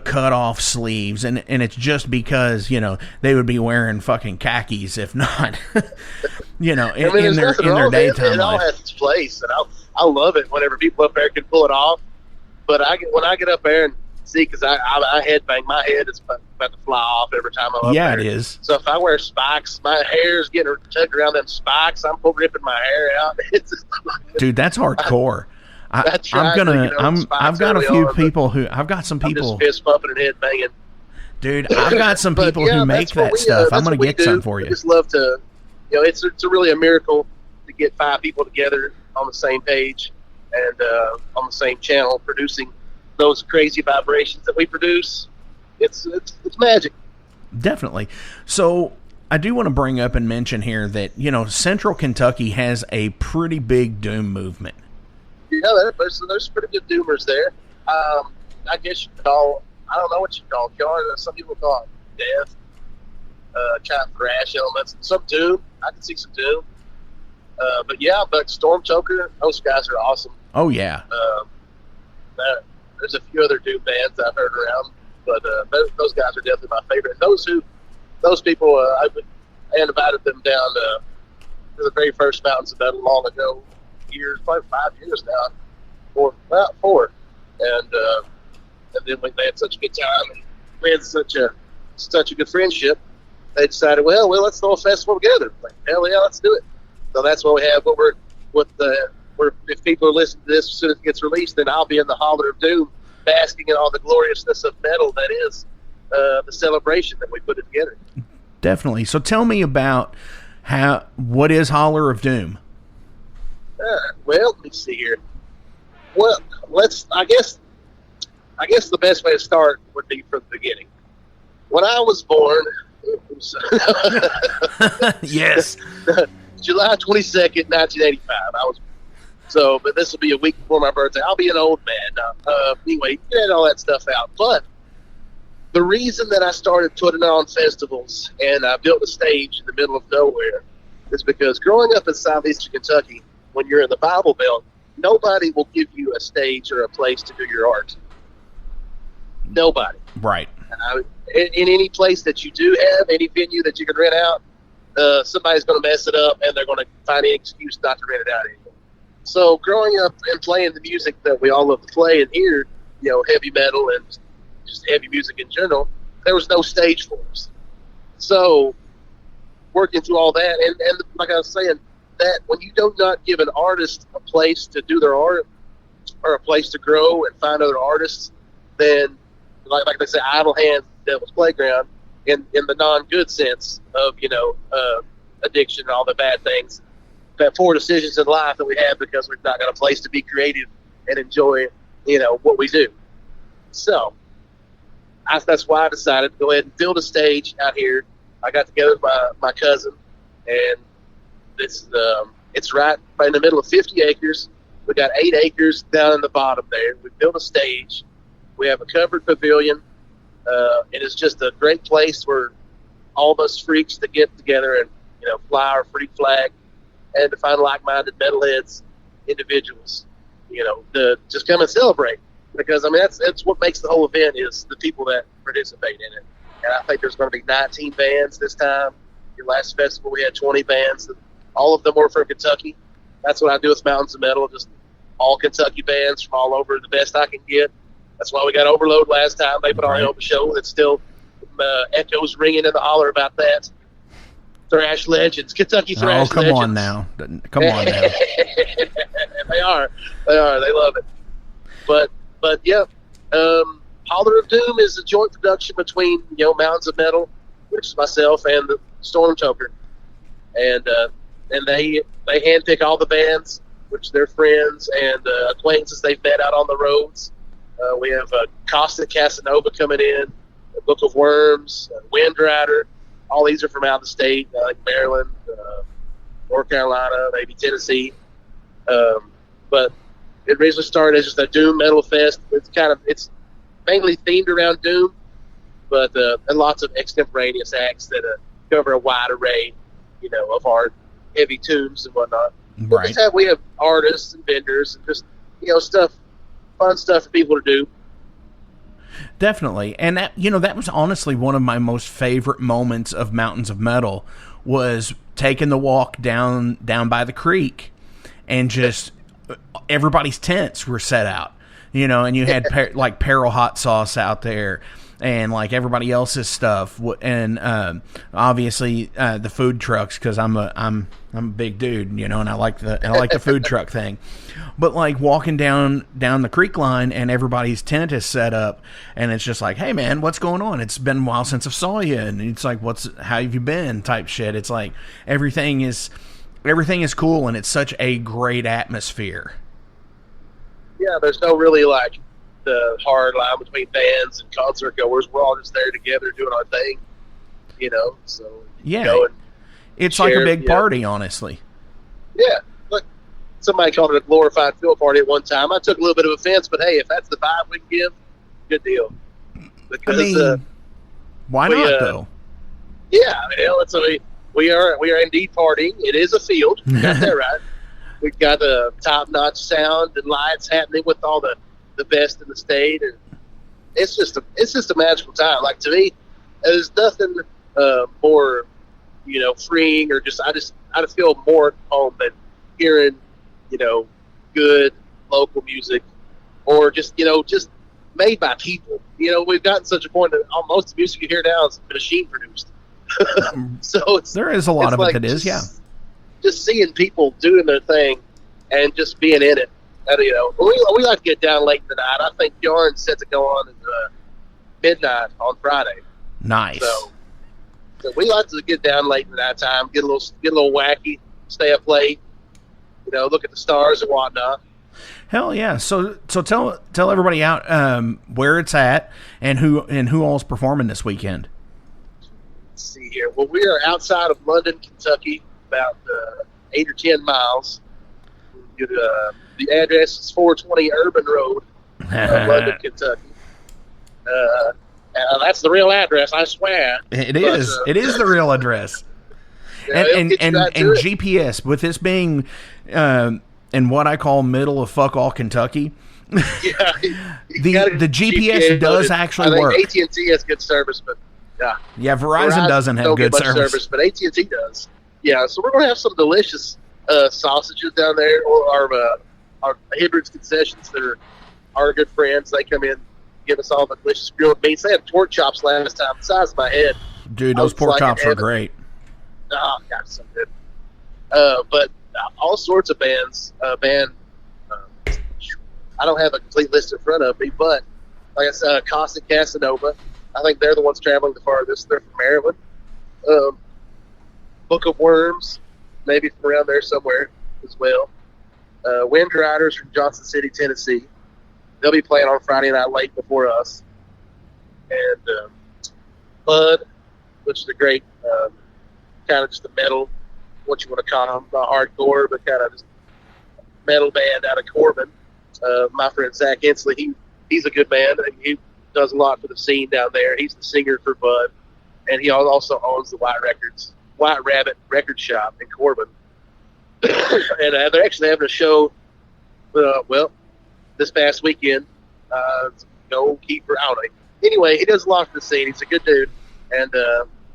cut off sleeves, and it's just because, you know, they would be wearing fucking khakis if not you know, in their daytime it all life. has its place, and I love it whenever people up there can pull it off. But when I get up there and see, because I headbang, my head is about to fly off every time I'm up there. Yeah, it is. So if I wear spikes, my hair's getting tugged around them spikes. I'm ripping my hair out. It's just, dude, that's hardcore. I've got a few people who I've got some people I'm just fist pumping and head banging. Dude, I've got some people who make that stuff. I'm gonna get some for you. We just love to, you know, it's really a miracle to get 5 people together on the same page and on the same channel producing those crazy vibrations that we produce. It's magic. Definitely. So I do want to bring up and mention here that, you know, Central Kentucky has a pretty big doom movement. Yeah, there's pretty good doomers there. I guess you call, I don't know what you call Kyarn. Some people call it death, kind of thrash elements. Some doom. I can see some doom. But Storm Choker, those guys are awesome. Oh yeah. There's a few other doom bands I've heard around, but those guys are definitely my favorite. Those people, I invited them down to the very first Mountains of Metal long ago, probably 5 years now, or about 4, and then they had such a good time, and we had such a good friendship. They decided, well, let's throw a festival together. Like, hell yeah, let's do it. So that's what we have. If people are listening to this as soon as it gets released, then I'll be in the Holler of Doom, basking in all the gloriousness of metal that is the celebration that we put it together. Definitely. So tell me about what is Holler of Doom? Well, let me see here. Well, I guess the best way to start would be from the beginning. When I was born, yes, July 22nd, 1985. But this will be a week before my birthday. I'll be an old man now. Anyway, get all that stuff out. But the reason that I started putting on festivals and I built a stage in the middle of nowhere is because growing up in southeastern Kentucky, when you're in the Bible Belt, nobody will give you a stage or a place to do your art. Nobody. Right. In any place that you do have, any venue that you can rent out, somebody's going to mess it up and they're going to find any excuse not to rent it out anymore. So growing up and playing the music that we all love to play and hear, you know, heavy metal and just heavy music in general, there was no stage for us. So working through all that, and like I was saying, that when you do not give an artist a place to do their art or a place to grow and find other artists, then like they say, idle hands, devil's playground, in the non-good sense of, you know, addiction and all the bad things, that poor decisions in life that we have because we've not got a place to be creative and enjoy, you know, what we do. So that's why I decided to go ahead and build a stage out here. I got together with my cousin, and it's right in the middle of 50 acres. We got 8 acres down in the bottom there. We built a stage. We have a covered pavilion. It is just a great place where all of us freaks to get together and, you know, fly our freak flag and to find like-minded metalheads, individuals, you know, to just come and celebrate. Because, I mean, that's what makes the whole event is the people that participate in it. And I think there's going to be 19 bands this time. Your last festival, we had 20 bands. All of them were from Kentucky. That's what I do with Mountains of Metal, just all Kentucky bands from all over, the best I can get. That's why we got Overload last time. They put on a hell of a show. That's still echoes ringing in the holler about that. Thrash legends, Kentucky thrash legends. Oh, come on now. Come on now. They are. They love it. But yeah, Holler of Doom is a joint production between, you know, Mountains of Metal, which is myself, and the Storm Choker. And they handpick all the bands, which they're friends and acquaintances they've met out on the roads. We have Caustic Casanova coming in, the Book of Worms, Wind Rider. All these are from out of the state, like Maryland, North Carolina, maybe Tennessee. But it originally started as just a doom metal fest. It's mainly themed around doom, but and lots of extemporaneous acts that cover a wide array, of art, heavy tunes and whatnot. Right. But we have artists and vendors and just stuff, fun stuff for people to do. Definitely. And that was honestly one of my most favorite moments of Mountains of Metal, was taking the walk down by the creek, and just everybody's tents were set out, and you had like Peril hot sauce out there, and like everybody else's stuff, and obviously the food trucks, because I'm a big dude, and I like the food truck thing. But like walking down the creek line, and everybody's tent is set up, and it's just like, hey man, what's going on? It's been a while since I saw you, and it's like, how have you been? Type shit. It's like everything is cool, and it's such a great atmosphere. Yeah, there's no really like the hard line between bands and concert goers. We're all just there together doing our thing, So it's like a big party, honestly. Yeah. Somebody called it a glorified field party at one time. I took a little bit of offense, but hey, if that's the vibe we can give, good deal. Because why not though? Yeah, we are indeed partying. It is a field. You got that right. We've got the top-notch sound and lights happening with all the best in the state, and it's just a magical time. Like, to me, there's nothing more freeing, or I just feel more at home than hearing good local music, or just made by people. We've gotten such a point that most of the music you hear now is machine produced. So there is a lot of it that is, yeah. Just seeing people doing their thing and just being in it. And, we like to get down late in the night. I think Kyarn set to go on at midnight on Friday. Nice. So we like to get down late in the night time, get a little wacky, stay up late. Look at the stars and whatnot. Hell yeah! So tell everybody out where it's at and who all's performing this weekend. Let's see here. Well, we are outside of London, Kentucky, about 8 or 10 miles. The address is 420 Urban Road, London, Kentucky. That's the real address, I swear. It is. It is the real address. And GPS, with this being in what I call middle of fuck all Kentucky, yeah, the GPS does actually work. AT&T has good service, but Verizon doesn't have good service, but AT&T does. Yeah, so we're gonna have some delicious sausages down there, or our Hibbard's concessions that are our good friends. They come in, give us all the delicious grilled meats. They had pork chops last time, the size of my head. Dude, those pork chops are great. Oh, God, so good. But all sorts of bands. I don't have a complete list in front of me, but like I said, Caustic Casanova. I think they're the ones traveling the farthest. They're from Maryland. Book of Worms, maybe from around there somewhere as well. Wind Riders from Johnson City, Tennessee. They'll be playing on Friday night late before us. And Bud, which is a great kind of just a metal, what you want to call them, not hardcore, but kind of just metal band out of Corbin. My friend Zach Hensley, he's a good man. He does a lot for the scene down there. He's the singer for Bud, and he also owns the White Rabbit record shop in Corbin. And they're actually having a show, this past weekend. Goalkeeper, I don't know. Anyway, he does a lot for the scene. He's a good dude, and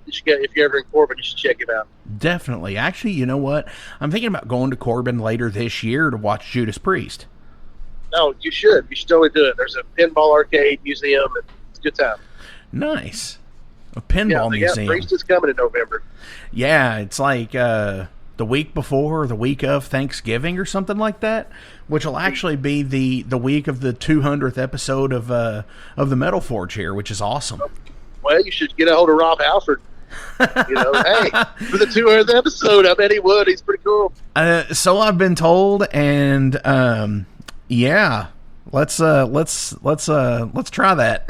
if you're ever in Corbin, you should check him out. Definitely. Actually, you know what? I'm thinking about going to Corbin later this year to watch Judas Priest. No, you should. You should totally do it. There's a pinball arcade museum, and it's a good time. Nice. A pinball museum. Yeah, Priest is coming in November. Yeah, it's like the week before or the week of Thanksgiving or something like that, which will actually be the week of the 200th episode of the Metal Forge here, which is awesome. Well, you should get a hold of Rob Halford. Hey, for the 200th episode, I bet he would. He's pretty cool. So I've been told, and yeah, let's try that.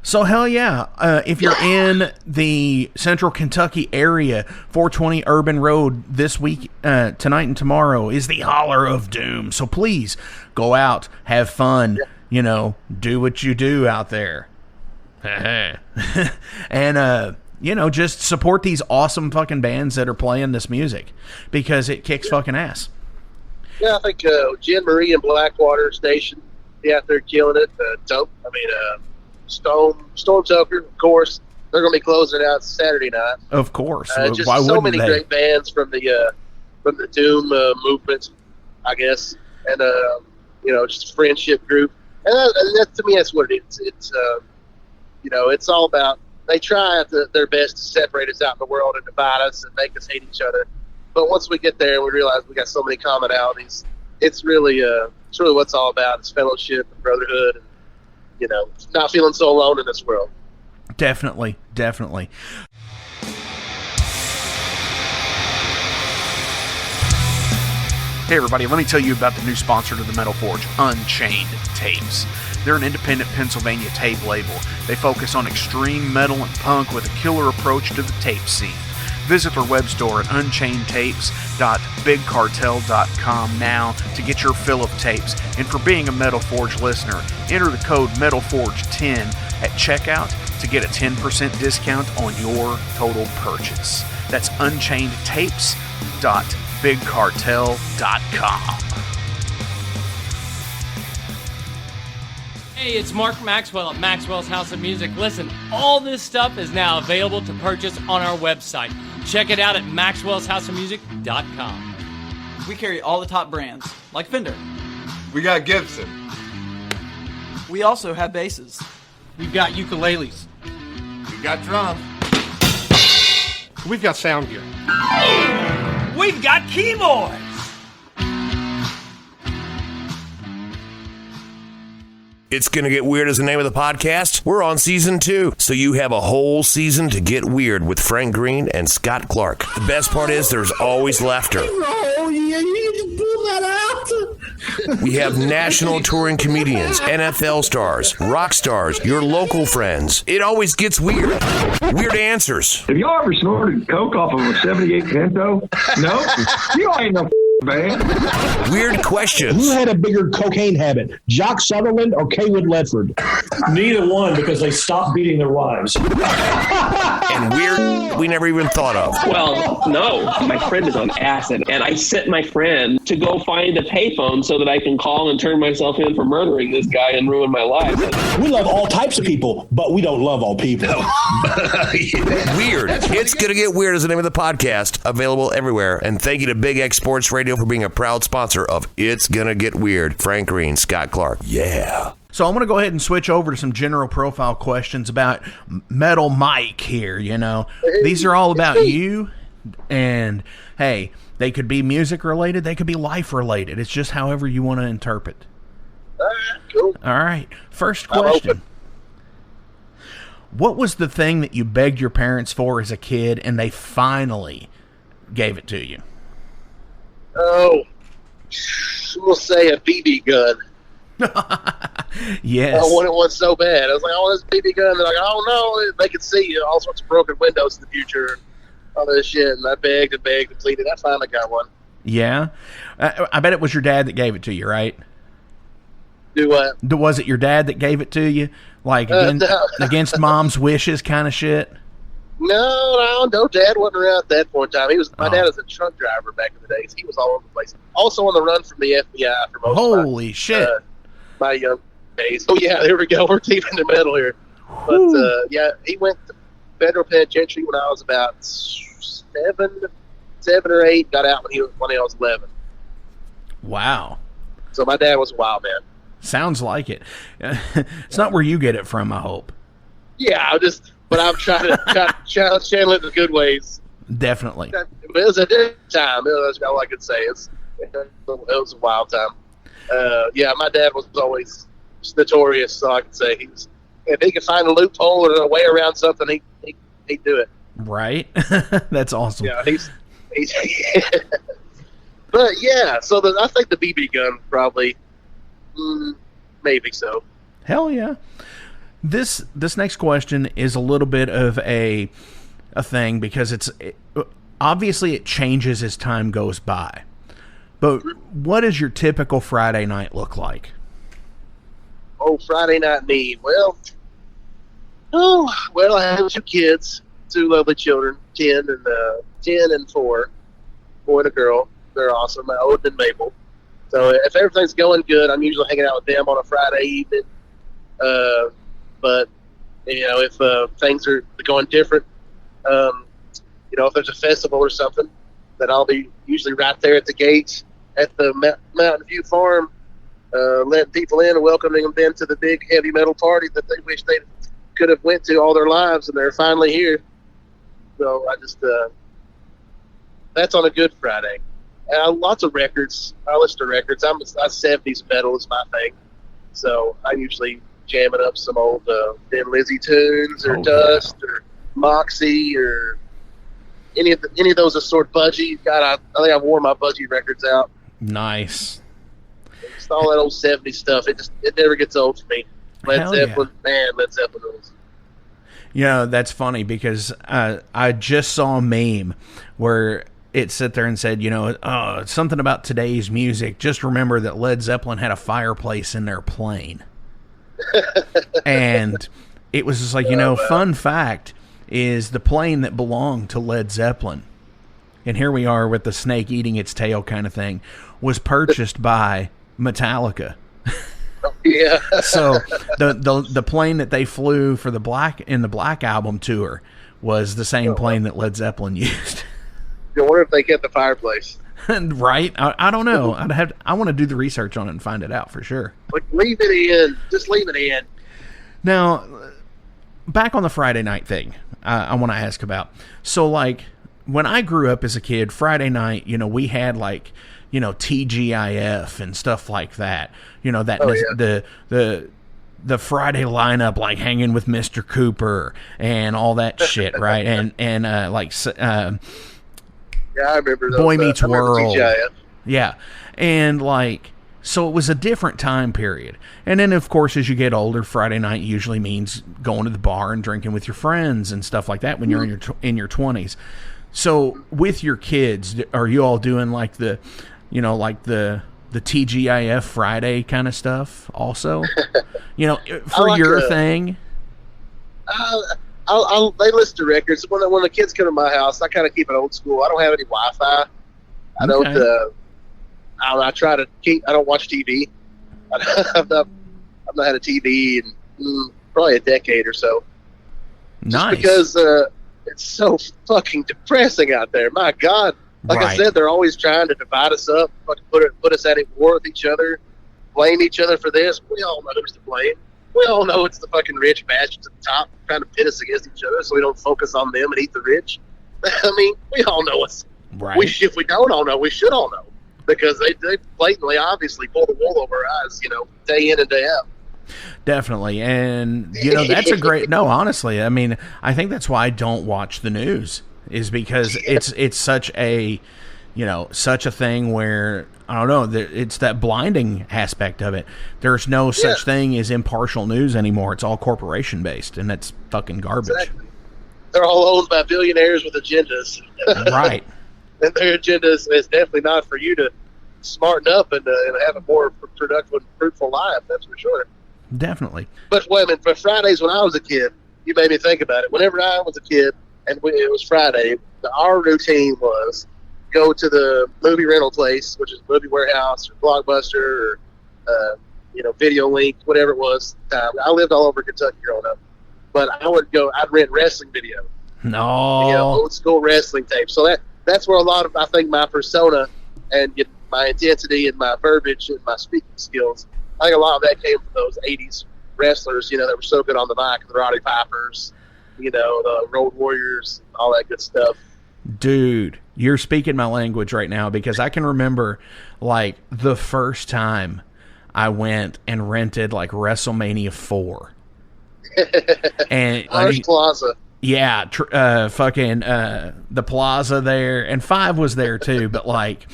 So hell yeah, if you're in the Central Kentucky area, 420 Urban Road this week, tonight and tomorrow is the Holler of Doom. So please go out, have fun, do what you do out there. And, just support these awesome fucking bands that are playing this music because it kicks fucking ass. Yeah, I think Jen Marie and Blackwater Station, they out there killing it. Storm Toker, of course, they're going to be closing it out Saturday night. Of course. Just Why so wouldn't many they? great bands from the Doom movement, I guess, and just a friendship group. And that to me, that's what it is. It's it's all about. They try their best to separate us out in the world and divide us and make us hate each other. But once we get there and we realize we got so many commonalities, it's really what it's all about. It's fellowship and brotherhood, and not feeling so alone in this world. Definitely. Hey everybody, let me tell you about the new sponsor to the Metal Forge, Unchained Tapes. They're an independent Pennsylvania tape label. They focus on extreme metal and punk with a killer approach to the tape scene. Visit their web store at unchainedtapes.bigcartel.com now to get your fill of tapes. And for being a Metal Forge listener, enter the code MetalForge10 at checkout to get a 10% discount on your total purchase. That's unchainedtapes.bigcartel.com. Hey, it's Mark Maxwell at Maxwell's House of Music. Listen, all this stuff is now available to purchase on our website. Check it out at maxwellshouseofmusic.com. We carry all the top brands, like Fender. We got Gibson. We also have basses. We've got ukuleles. We got drums. We've got sound gear. We've got keyboards. It's Gonna Get Weird is the name of the podcast. We're on season 2, so you have a whole season to get weird with Frank Green and Scott Clark. The best part is there's always laughter. Oh, yeah, you need to pull that out. We have national touring comedians, NFL stars, rock stars, your local friends. It always gets weird. Weird answers. Have y'all ever snorted coke off of a 78 Pinto? No? You ain't no man. Weird questions. Who had a bigger cocaine habit, Jock Sutherland or Kaywood Ledford? Neither one, because they stopped beating their wives. And weird we never even thought of. Well, no. My friend is on acid, and I sent my friend to go find a payphone so that I can call and turn myself in for murdering this guy and ruin my life. We love all types of people, but we don't love all people. Weird. It's Gonna Get Weird is the name of the podcast, available everywhere. And thank you to Big X Sports Radio for being a proud sponsor of It's Gonna Get Weird. Frank Green, Scott Clark. Yeah. So I'm going to go ahead and switch over to some general profile questions about Metal Mike here, These are all about you, and, hey, they could be music related, they could be life related. It's just however you want to interpret. Cool. All right. First question. What was the thing that you begged your parents for as a kid, and they finally gave it to you? Oh, we'll say a BB gun. Yes. I wanted one so bad. I was like, oh, this BB gun. They're like, oh, no. They could see all sorts of broken windows in the future and all this shit. And I begged and pleaded. I finally got one. Yeah? I bet it was your dad that gave it to you, right? Do what? Was it your dad that gave it to you? Like, against mom's wishes kind of shit? No, Dad wasn't around at that point in time. My dad was a truck driver back in the days. He was all over the place. Also on the run from the FBI for most Holy shit. My young days. Oh, yeah, there we go. We're deep into metal here. But, yeah, he went to federal penitentiary when I was about 7 or 8, got out when I was 11. Wow. So my dad was a wild man. Sounds like it. It's not where you get it from, I hope. Yeah, but I'm trying to channel it in the good ways. Definitely. But it was a different time. That's all I could say. It was a wild time. Yeah, my dad was always notorious, so I could say if he could find a loophole or a way around something, he'd do it. Right? That's awesome. Yeah, he's But yeah, so I think the BB gun probably, maybe so. Hell yeah. This next question is a little bit of a thing because obviously it changes as time goes by. But what does your typical Friday night look like? Oh, Friday night me. Well, Oh, well, I have 2 kids, 2 lovely children, 10 and 4, boy and a girl. They're awesome, Odin and Mabel. So if everything's going good, I'm usually hanging out with them on a Friday evening. But if things are going different, if there's a festival or something, then I'll be usually right there at the gates at the Mountain View Farm, letting people in and welcoming them then to the big heavy metal party that they wish they could have went to all their lives, and they're finally here. So I just that's on a good Friday. Lots of records. I listen to records. I'm 70s metal is my thing, so I usually jamming up some old Thin Lizzy tunes or Dust or Moxie or any of those assorted Budgie. God, I think I've worn my Budgie records out. Nice. Just all that old 70s stuff. It never gets old for me. Led Zeppelin rules. That's funny because I just saw a meme where it sat there and said, something about today's music. Just remember that Led Zeppelin had a fireplace in their plane. And it was just like, fun fact is the plane that belonged to Led Zeppelin, and here we are with the snake eating its tail kind of thing, was purchased by Metallica. Yeah. So the plane that they flew for the Black Album tour was the same plane that Led Zeppelin used. I wonder if they kept the fireplace. Right? I don't know. I want to do the research on it and find it out for sure. Like, leave it in. Just leave it in. Now, back on the Friday night thing, I want to ask about. So, like, when I grew up as a kid, Friday night, we had like, TGIF and stuff like that. The Friday lineup, like Hanging with Mr. Cooper and all that shit, right? And yeah, I remember those. Boy Meets World. TGIF. Yeah. And like, so it was a different time period. And then, of course, as you get older, Friday night usually means going to the bar and drinking with your friends and stuff like that when you're in your 20s. So with your kids, are you all doing like the TGIF Friday kind of stuff also? For your thing? They listen to records. When the kids come to my house, I kind of keep it old school. I don't have any Wi-Fi. I don't. I try to keep. I don't watch TV. I've not had a TV in probably a decade or so. Nice. Just because it's so fucking depressing out there. My God. Like I said, they're always trying to divide us up, put us at war with each other, blame each other for this. We all know who's to blame. We all know it's the fucking rich bastards at the top trying to pit us against each other so we don't focus on them and eat the rich. I mean, we all know it's right. If we don't all know, we should all know, because they blatantly, obviously pull the wool over our eyes, day in and day out. Definitely. And, that's a great, no, honestly, I mean, I think that's why I don't watch the news, is because it's such a, such a thing where, I don't know, it's that blinding aspect of it. There's no such thing as impartial news anymore. It's all corporation based, and that's fucking garbage. Exactly. They're all owned by billionaires with agendas. Right. And their agenda is definitely not for you to smarten up and have a more productive and fruitful life, that's for sure. Definitely. But for Fridays when I was a kid, you made me think about it. Whenever I was a kid and it was Friday, our routine was go to the movie rental place, which is Movie Warehouse or Blockbuster or Video Link, whatever it was. I lived all over Kentucky growing up, but I'd rent wrestling video. No, old school wrestling tapes. So that's where a lot of, I think, my persona and my intensity and my verbiage and my speaking skills, I think a lot of that came from those 80s wrestlers, that were so good on the mic, the Roddy Pipers, the Road Warriors, all that good stuff. Dude, you're speaking my language right now, because I can remember like the first time I went and rented like WrestleMania 4. And Plaza. Yeah, the plaza there, and 5 was there too, but like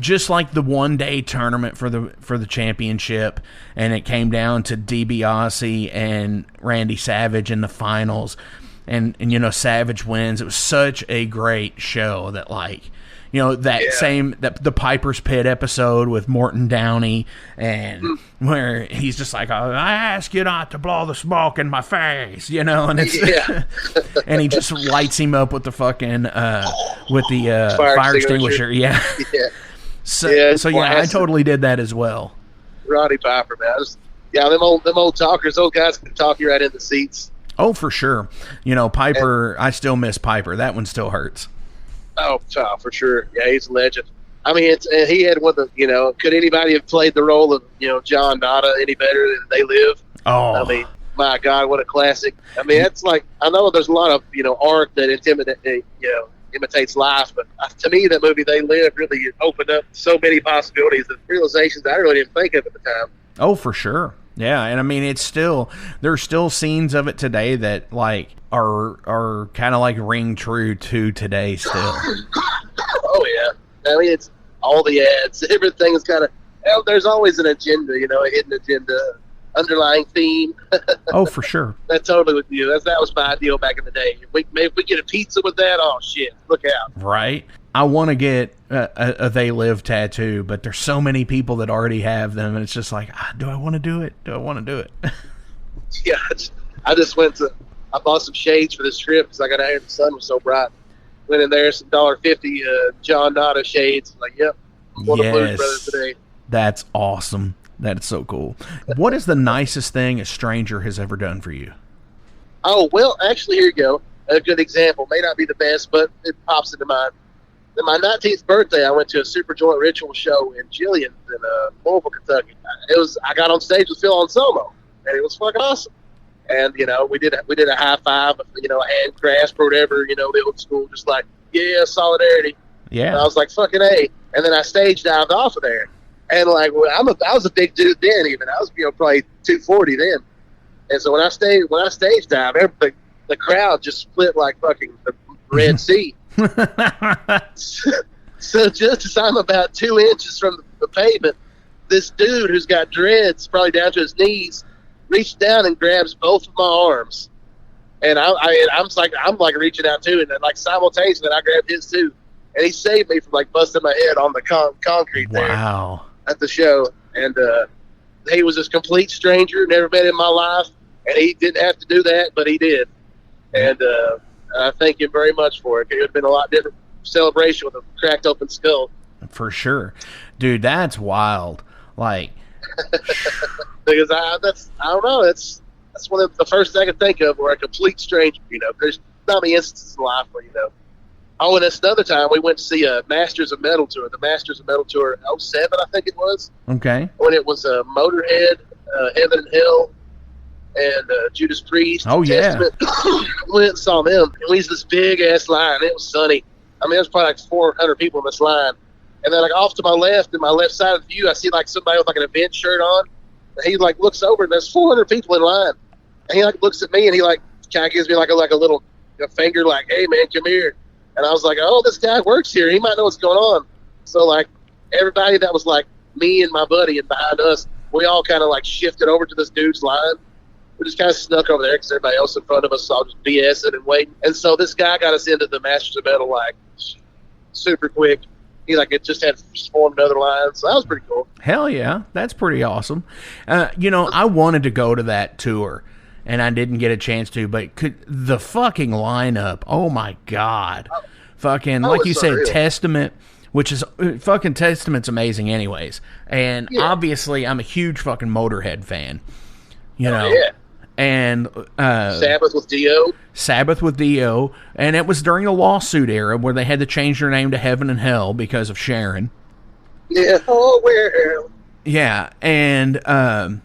just like the one-day tournament for the championship, and it came down to DiBiase and Randy Savage in the finals, and Savage wins. It was such a great show that, like, You know, the Piper's Pit episode with Morton Downey, and where he's just like, I ask you not to blow the smoke in my face, you know, and it's and he just lights him up with the fucking fire extinguisher. Yeah. So I totally did that as well. Roddy Piper, man. Them old talkers, those guys can talk you right in the seats. Oh, for sure. You know, Piper, I still miss Piper. That one still hurts. Oh, for sure. Yeah, he's a legend. I mean, he had one of the, could anybody have played the role of, John Nada any better than They Live? Oh. I mean, my God, what a classic. I mean, it's like, I know there's a lot of, art that imitates life, but to me, that movie They Live really opened up so many possibilities and realizations I really didn't think of at the time. Oh, for sure. Yeah, and I mean, there's still scenes of it today that like are kind of like ring true to today still. Oh yeah, I mean, it's all the ads, everything is kind of. There's always an agenda, a hidden agenda, underlying theme. Oh, for sure. That totally with you. That was my ideal back in the day. If we get a pizza with that, oh shit, look out. Right. I want to get a They Live tattoo, but there's so many people that already have them, and it's just like, do I want to do it? Do I want to do it? Yeah, I bought some shades for this trip because I got out here and the sun was so bright. Went in there, some $1.50 John Nada shades. Like, yep, I'm one of Blues Brothers today. That's awesome. That is so cool. What is the nicest thing a stranger has ever done for you? Oh, well, actually, here you go. A good example. May not be the best, but it pops into mind. On my 19th birthday, I went to a Super Joint Ritual show in Jillian in Louisville, Kentucky. I got on stage with Phil Anselmo, and it was fucking awesome. And we did a high five, a hand grasp or whatever, the old school, just like solidarity. Yeah. And I was like fucking A, and then I stage dived off of there, and like I was a big dude then. Even I was probably 240 then, and so when I stage dive, the crowd just split like fucking the Red Sea. So just as I'm about 2 inches from the pavement, this dude who's got dreads probably down to his knees reached down and grabs both of my arms, and I'm like reaching out too, and then like simultaneously I grabbed his too, and he saved me from like busting my head on the concrete there. Wow. At the show, and he was this complete stranger, never met in my life, and he didn't have to do that, but he did, and I thank him very much for it. It would have been a lot different celebration with a cracked open skull. For sure. Dude, that's wild. Like, because I don't know, that's one of the first thing I can think of where a complete stranger, there's not many instances in life where, Oh, and that's another time we went to see a Masters of Metal tour, the Masters of Metal tour 07, I think it was. Okay. When it was Motorhead, Heaven and Hell, and Judas Priest. Oh, yeah. Testament. Went and saw them. And we was this big-ass line. It was sunny. I mean, there was probably like 400 people in this line. And then like off to my left, in my left side of the view, I see like somebody with like an event shirt on. And he like looks over, and there's 400 people in line. And he like looks at me, and he like kind of gives me like a little finger, like, hey, man, come here. And I was like, oh, this guy works here. He might know what's going on. So like everybody that was like me and my buddy and behind us, we all kind of like shifted over to this dude's line. We just kind of snuck over there because everybody else in front of us saw just BSing and waiting. And so this guy got us into the Masters of Metal like super quick. He like it just had formed another line, so that was pretty cool. Hell yeah, that's pretty awesome. I wanted to go to that tour, and I didn't get a chance to. But the fucking lineup? Oh my god, fucking like you said, Testament. Which is fucking Testament's amazing, anyways. And obviously, I'm a huge fucking Motorhead fan. And Sabbath with Dio, and it was during the lawsuit era where they had to change their name to Heaven and Hell because of Sharon. Yeah, where? Yeah, and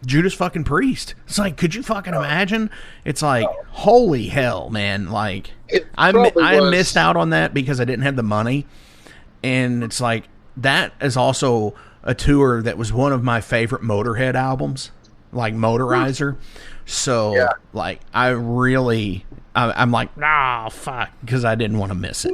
Judas fucking Priest. It's like, could you fucking imagine? It's like, holy hell, man! Like, I missed out on that because I didn't have the money, and it's like that is also a tour that was one of my favorite Motorhead albums, like Motorizer. So, like, I'm like, nah, fuck, because I didn't want to miss it.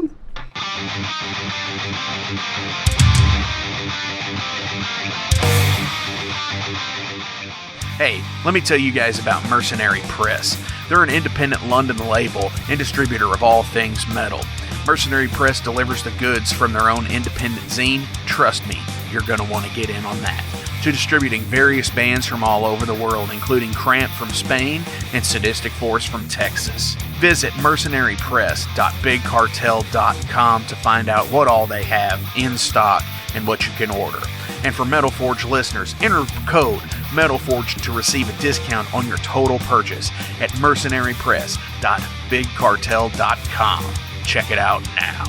Hey, let me tell you guys about Mercenary Press. They're an independent London label and distributor of all things metal. Mercenary Press delivers the goods from their own independent zine. Trust me, you're going to want to get in on that. To distributing various bands from all over the world, including Cramp from Spain and Sadistic Force from Texas. Visit mercenarypress.bigcartel.com to find out what all they have in stock and what you can order. And for Metal Forge listeners, enter code METALFORGE to receive a discount on your total purchase at mercenarypress.bigcartel.com. Check it out now.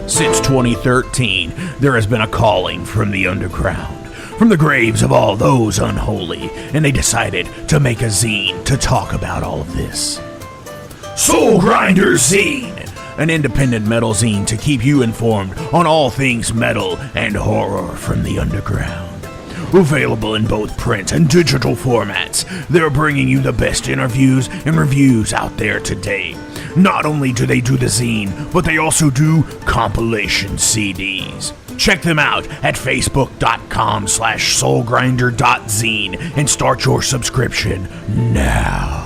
Since 2013, there has been a calling from the underground, from the graves of all those unholy, and they decided to make a zine to talk about all of this. Soulgrinder Zine, an independent metal zine to keep you informed on all things metal and horror from the underground. Available in both print and digital formats, they're bringing you the best interviews and reviews out there today. Not only do they do the zine, but they also do compilation CDs. Check them out at facebook.com/soulgrinder.zine and start your subscription now.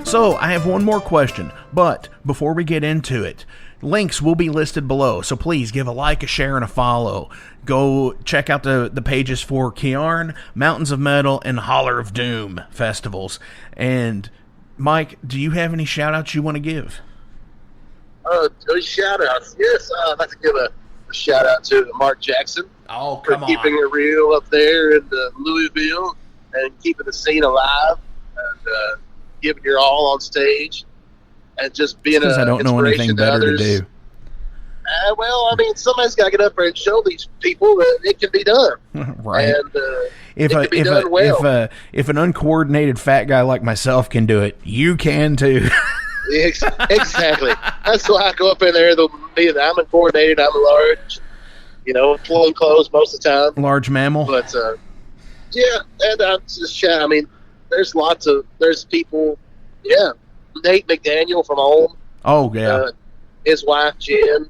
So, I have one more question, but before we get into it, links will be listed below, so please give a like, a share, and a follow. Go check out the pages for Kyarn, Mountains of Metal, and Holler of Doom festivals. And, Mike, do you have any shout-outs you want to give? Shout-outs. Yes, I'd like to give a shout-out to Mark Jackson. Oh, for keeping it real up there in Louisville and keeping the scene alive and giving your all on stage and just being because I don't know anything better to do. Well, I mean, somebody's got to get up there and show these people that it can be done. Right. And it can be done well. If an uncoordinated fat guy like myself can do it, you can too. Exactly. That's why I go up in there. I'm uncoordinated. I'm large. Flowing clothes most of the time. Large mammal. But yeah, and I'm just chat. I mean, there's people. Yeah, Nate McDaniel from Home. Oh yeah. His wife Jen.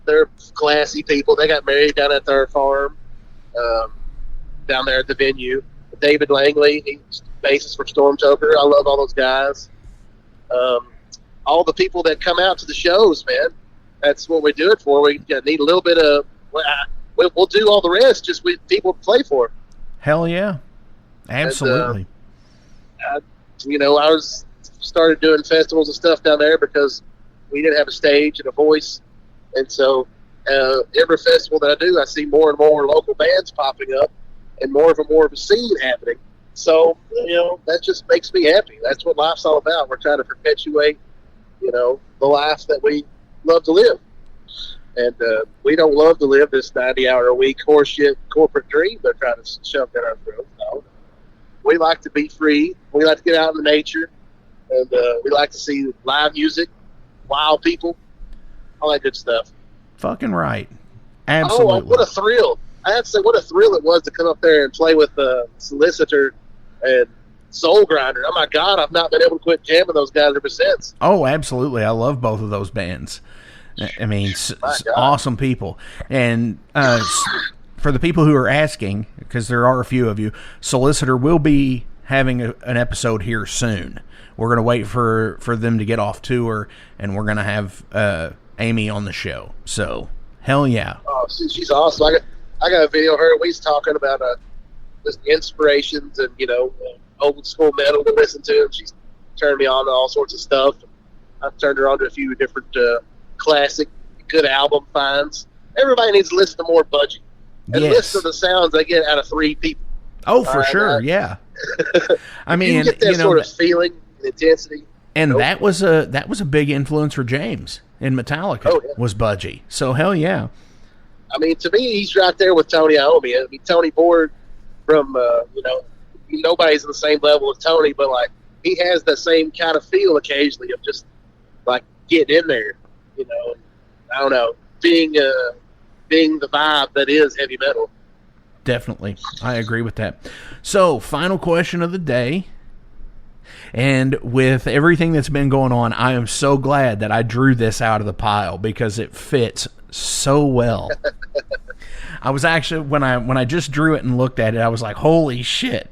They're classy people. They got married down at their farm, down there at the venue. David Langley, he's bassist for Stormtoker. I love all those guys. All the people that come out to the shows, man. That's what we do it for. We need a little bit of. We'll do all the rest. Just with people to play for. Hell yeah, absolutely. And, I started doing festivals and stuff down there because we didn't have a stage and a voice, and so every festival that I do, I see more and more local bands popping up, and more of a scene happening. So that just makes me happy. That's what life's all about. We're trying to perpetuate, the life that we love to live, and we don't love to live this 90-hour-a-week horseshit corporate dream they're trying to shove down our throats. No. We like to be free. We like to get out in the nature, and we like to see live music, wild people, all that good stuff. Fucking right. Absolutely. Oh, what a thrill. I have to say, what a thrill it was to come up there and play with Solicitor and Soulgrinder. Oh, my God, I've not been able to quit jamming those guys ever since. Oh, absolutely. I love both of those bands. I mean, awesome people. And for the people who are asking, because there are a few of you, Solicitor will be having an episode here soon. We're going to wait for them to get off tour, and we're going to have Amy on the show. So, hell yeah. Oh, she's awesome. I got a video of her. We was talking about just inspirations and, old school metal to listen to. And she's turned me on to all sorts of stuff. I've turned her on to a few different classic, good album finds. Everybody needs to listen to more Budgie. And listen to the sounds they get out of three people. Oh, for sure, yeah. I mean, you get that sort of feeling and intensity. And that was a big influence for James in Metallica. Oh, yeah. Was Budgie. So hell yeah. I mean, to me, he's right there with Tony Iommi. I mean, Tony Board from nobody's on the same level as Tony, but like he has the same kind of feel occasionally of just like getting in there. I don't know, being being the vibe that is heavy metal. Definitely. I agree with that. So, final question of the day. And with everything that's been going on, I am so glad that I drew this out of the pile because it fits so well. I was actually, when I just drew it and looked at it, I was like, holy shit.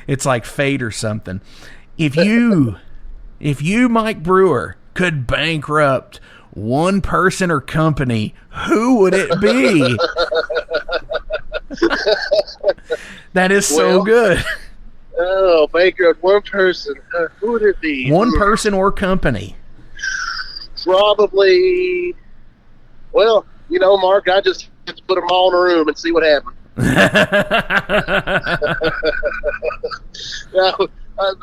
It's like fate or something. If you, Mike Brewer, could bankrupt one person or company, who would it be? That is so good. Oh, bankrupt one person. Who would it be? One person or company. Probably. Well, you know, Mark, I just have to put them all in a room and see what happens. No, I'd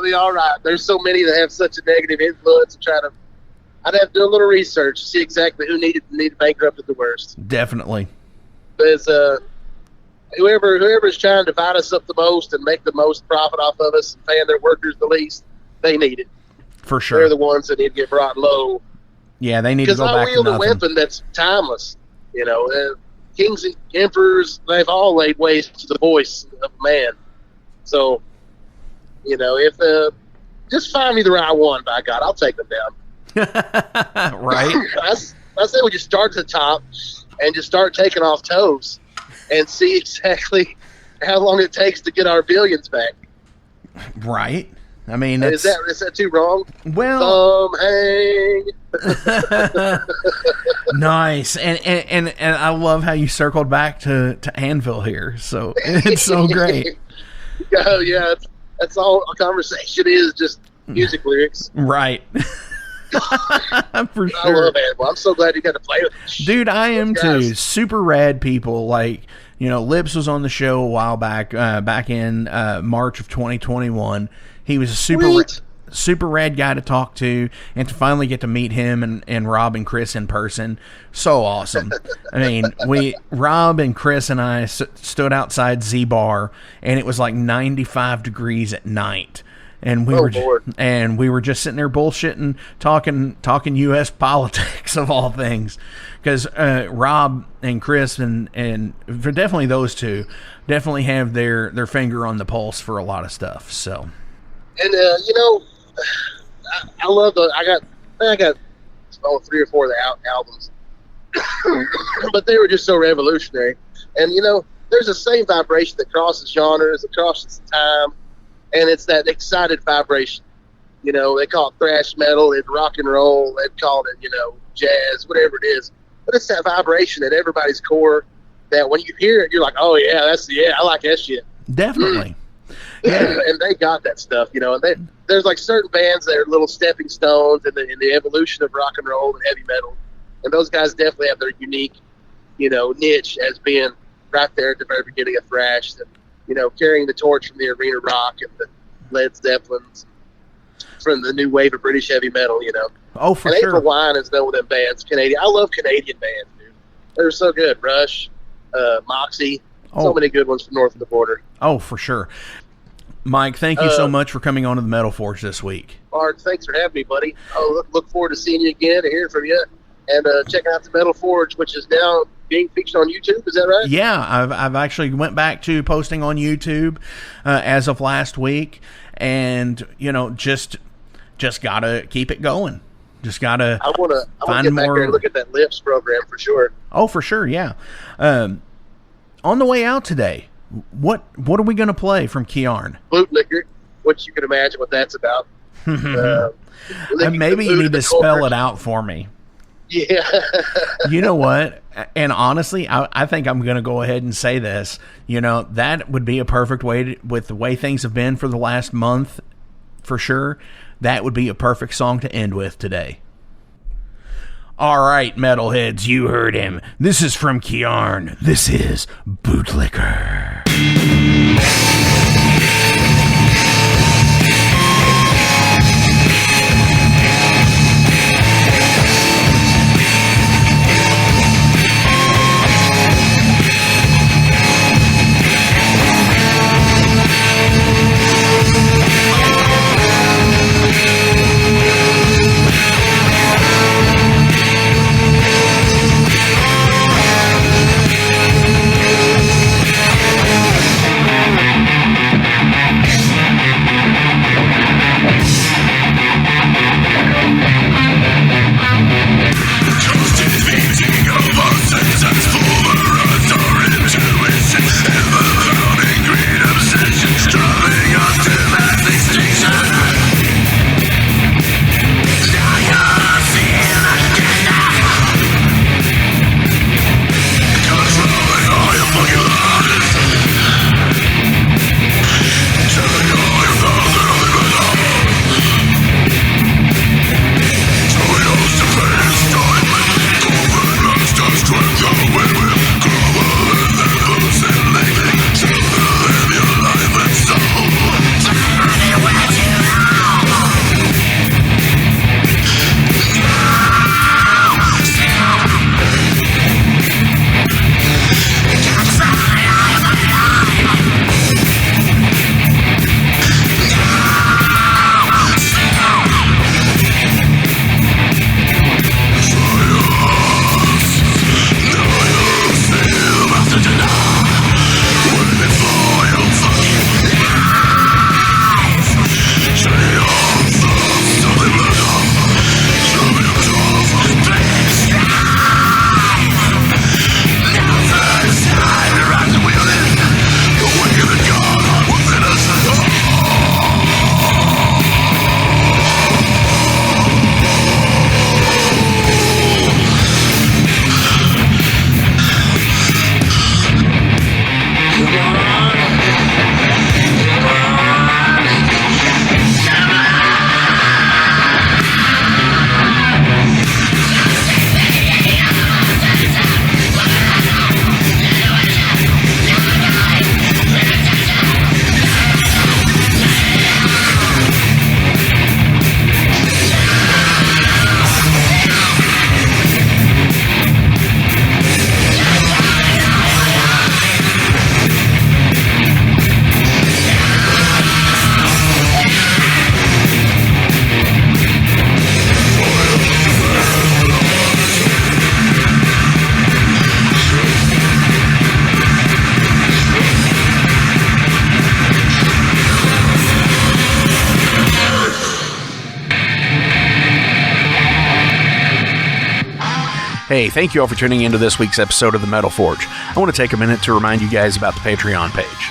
be all right. There's so many that have such a negative influence. I'd have to do a little research to see exactly who needed bankrupted the worst. Definitely. Because whoever's trying to divide us up the most and make the most profit off of us and paying their workers the least, they need it. For sure. They're the ones that need to get brought low. Yeah, they need to go back to nothing. Because I wield a weapon that's timeless. You know, kings and emperors, they've all laid waste to the voice of man. So, you know, if just find me the right one, by God, I'll take them down. Right? I say we just start at the top and just start taking off toes and see exactly how long it takes to get our billions back. Right. I mean, is that too wrong? Well, hang. Nice, and I love how you circled back to Anvil here. So it's so great. Oh yeah, that's all a conversation is, just music lyrics. Right. For sure. I love Anvil. I'm so glad you got to play with them. Dude, I am too. Super rad people. Like, you know, Lips was on the show a while back, back in March of 2021. He was a super rad guy to talk to, and to finally get to meet him and Rob and Chris in person. So awesome. I mean, Rob and Chris and I stood outside Z Bar, and it was like 95 degrees at night. And we were just sitting there bullshitting, talking U.S. politics of all things, because Rob and Chris and for definitely those two definitely have their finger on the pulse for a lot of stuff. So, and you know, I love I got 3 or 4 of the albums, but they were just so revolutionary. And you know, there's the same vibration that crosses genres, that crosses time. And it's that excited vibration. You know, they call it thrash metal, it's rock and roll, they'd call it, you know, jazz, whatever it is. But it's that vibration at everybody's core that when you hear it, you're like, oh, yeah, I like that shit. Definitely. Yeah. And they got that stuff, you know. And there's like certain bands that are little stepping stones in the evolution of rock and roll and heavy metal. And those guys definitely have their unique, you know, niche as being right there at the very beginning of thrash. And, you know, carrying the torch from the arena rock and the Led Zeppelins, from the new wave of British heavy metal, you know. Oh, for and sure. April Wine is known with them bands, Canadian. I love Canadian bands, dude. They're so good. Rush, Moxie, so many good ones from north of the border. Oh, for sure. Mike, thank you so much for coming on to the Metal Forge this week. Art, thanks for having me, buddy. I look forward to seeing you again and hearing from you. And checking out the Metal Forge, which is now being featured on YouTube. Is that right? Yeah, I've actually went back to posting on YouTube as of last week, and you know, just gotta keep it going. Just gotta. I want to get back there and look at that Lips program for sure. Oh, for sure, yeah. On the way out today, what are we gonna play from Kyarn? Bootlicker, which you can imagine what that's about. Maybe you need to spell it out for me. Yeah. You know what? And honestly, I think I'm going to go ahead and say this. You know, that would be a perfect way with the way things have been for the last month, for sure. That would be a perfect song to end with today. All right, metalheads, you heard him. This is from Kyarn. This is Bootlicker. Hey, thank you all for tuning into this week's episode of the Metal Forge. I want to take a minute to remind you guys about the Patreon page.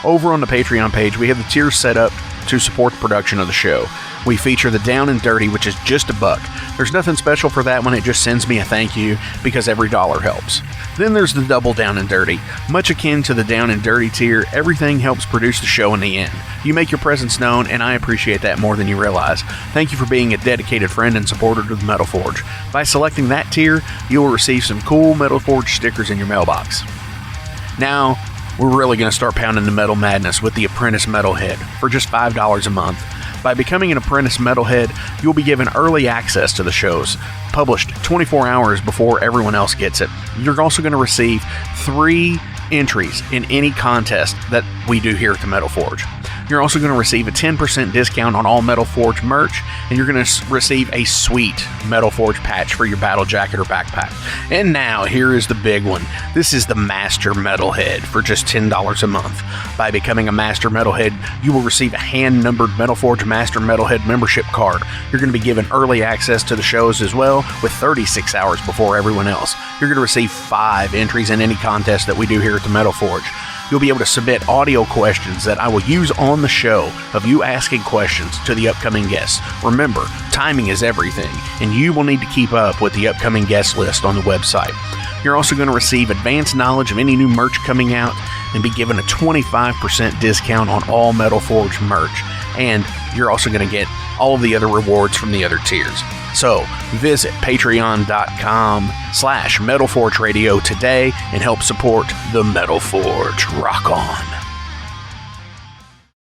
Over on the Patreon page, we have the tiers set up to support the production of the show. We feature the Down and Dirty, which is just $1. There's nothing special for that one, it just sends me a thank you because every dollar helps. Then there's the Double Down and Dirty. Much akin to the Down and Dirty tier, everything helps produce the show in the end. You make your presence known, and I appreciate that more than you realize. Thank you for being a dedicated friend and supporter to the Metal Forge. By selecting that tier, you will receive some cool Metal Forge stickers in your mailbox. Now, we're really going to start pounding the metal madness with the Apprentice Metalhead for just $5 a month. By becoming an Apprentice Metalhead, you'll be given early access to the shows, published 24 hours before everyone else gets it. You're also going to receive 3 entries in any contest that we do here at the Metal Forge. You're also going to receive a 10% discount on all Metal Forge merch, and you're going to receive a sweet Metal Forge patch for your battle jacket or backpack. And now, here is the big one. This is the Master Metalhead for just $10 a month. By becoming a Master Metalhead, you will receive a hand-numbered Metal Forge Master Metalhead membership card. You're going to be given early access to the shows as well, with 36 hours before everyone else. You're going to receive 5 entries in any contest that we do here at the Metal Forge. You'll be able to submit audio questions that I will use on the show of you asking questions to the upcoming guests. Remember, timing is everything, and you will need to keep up with the upcoming guest list on the website. You're also going to receive advanced knowledge of any new merch coming out and be given a 25% discount on all Metal Forge merch. And you're also going to get all of the other rewards from the other tiers. So visit patreon.com/Metal Forge Radio today and help support the Metal Forge. Rock on.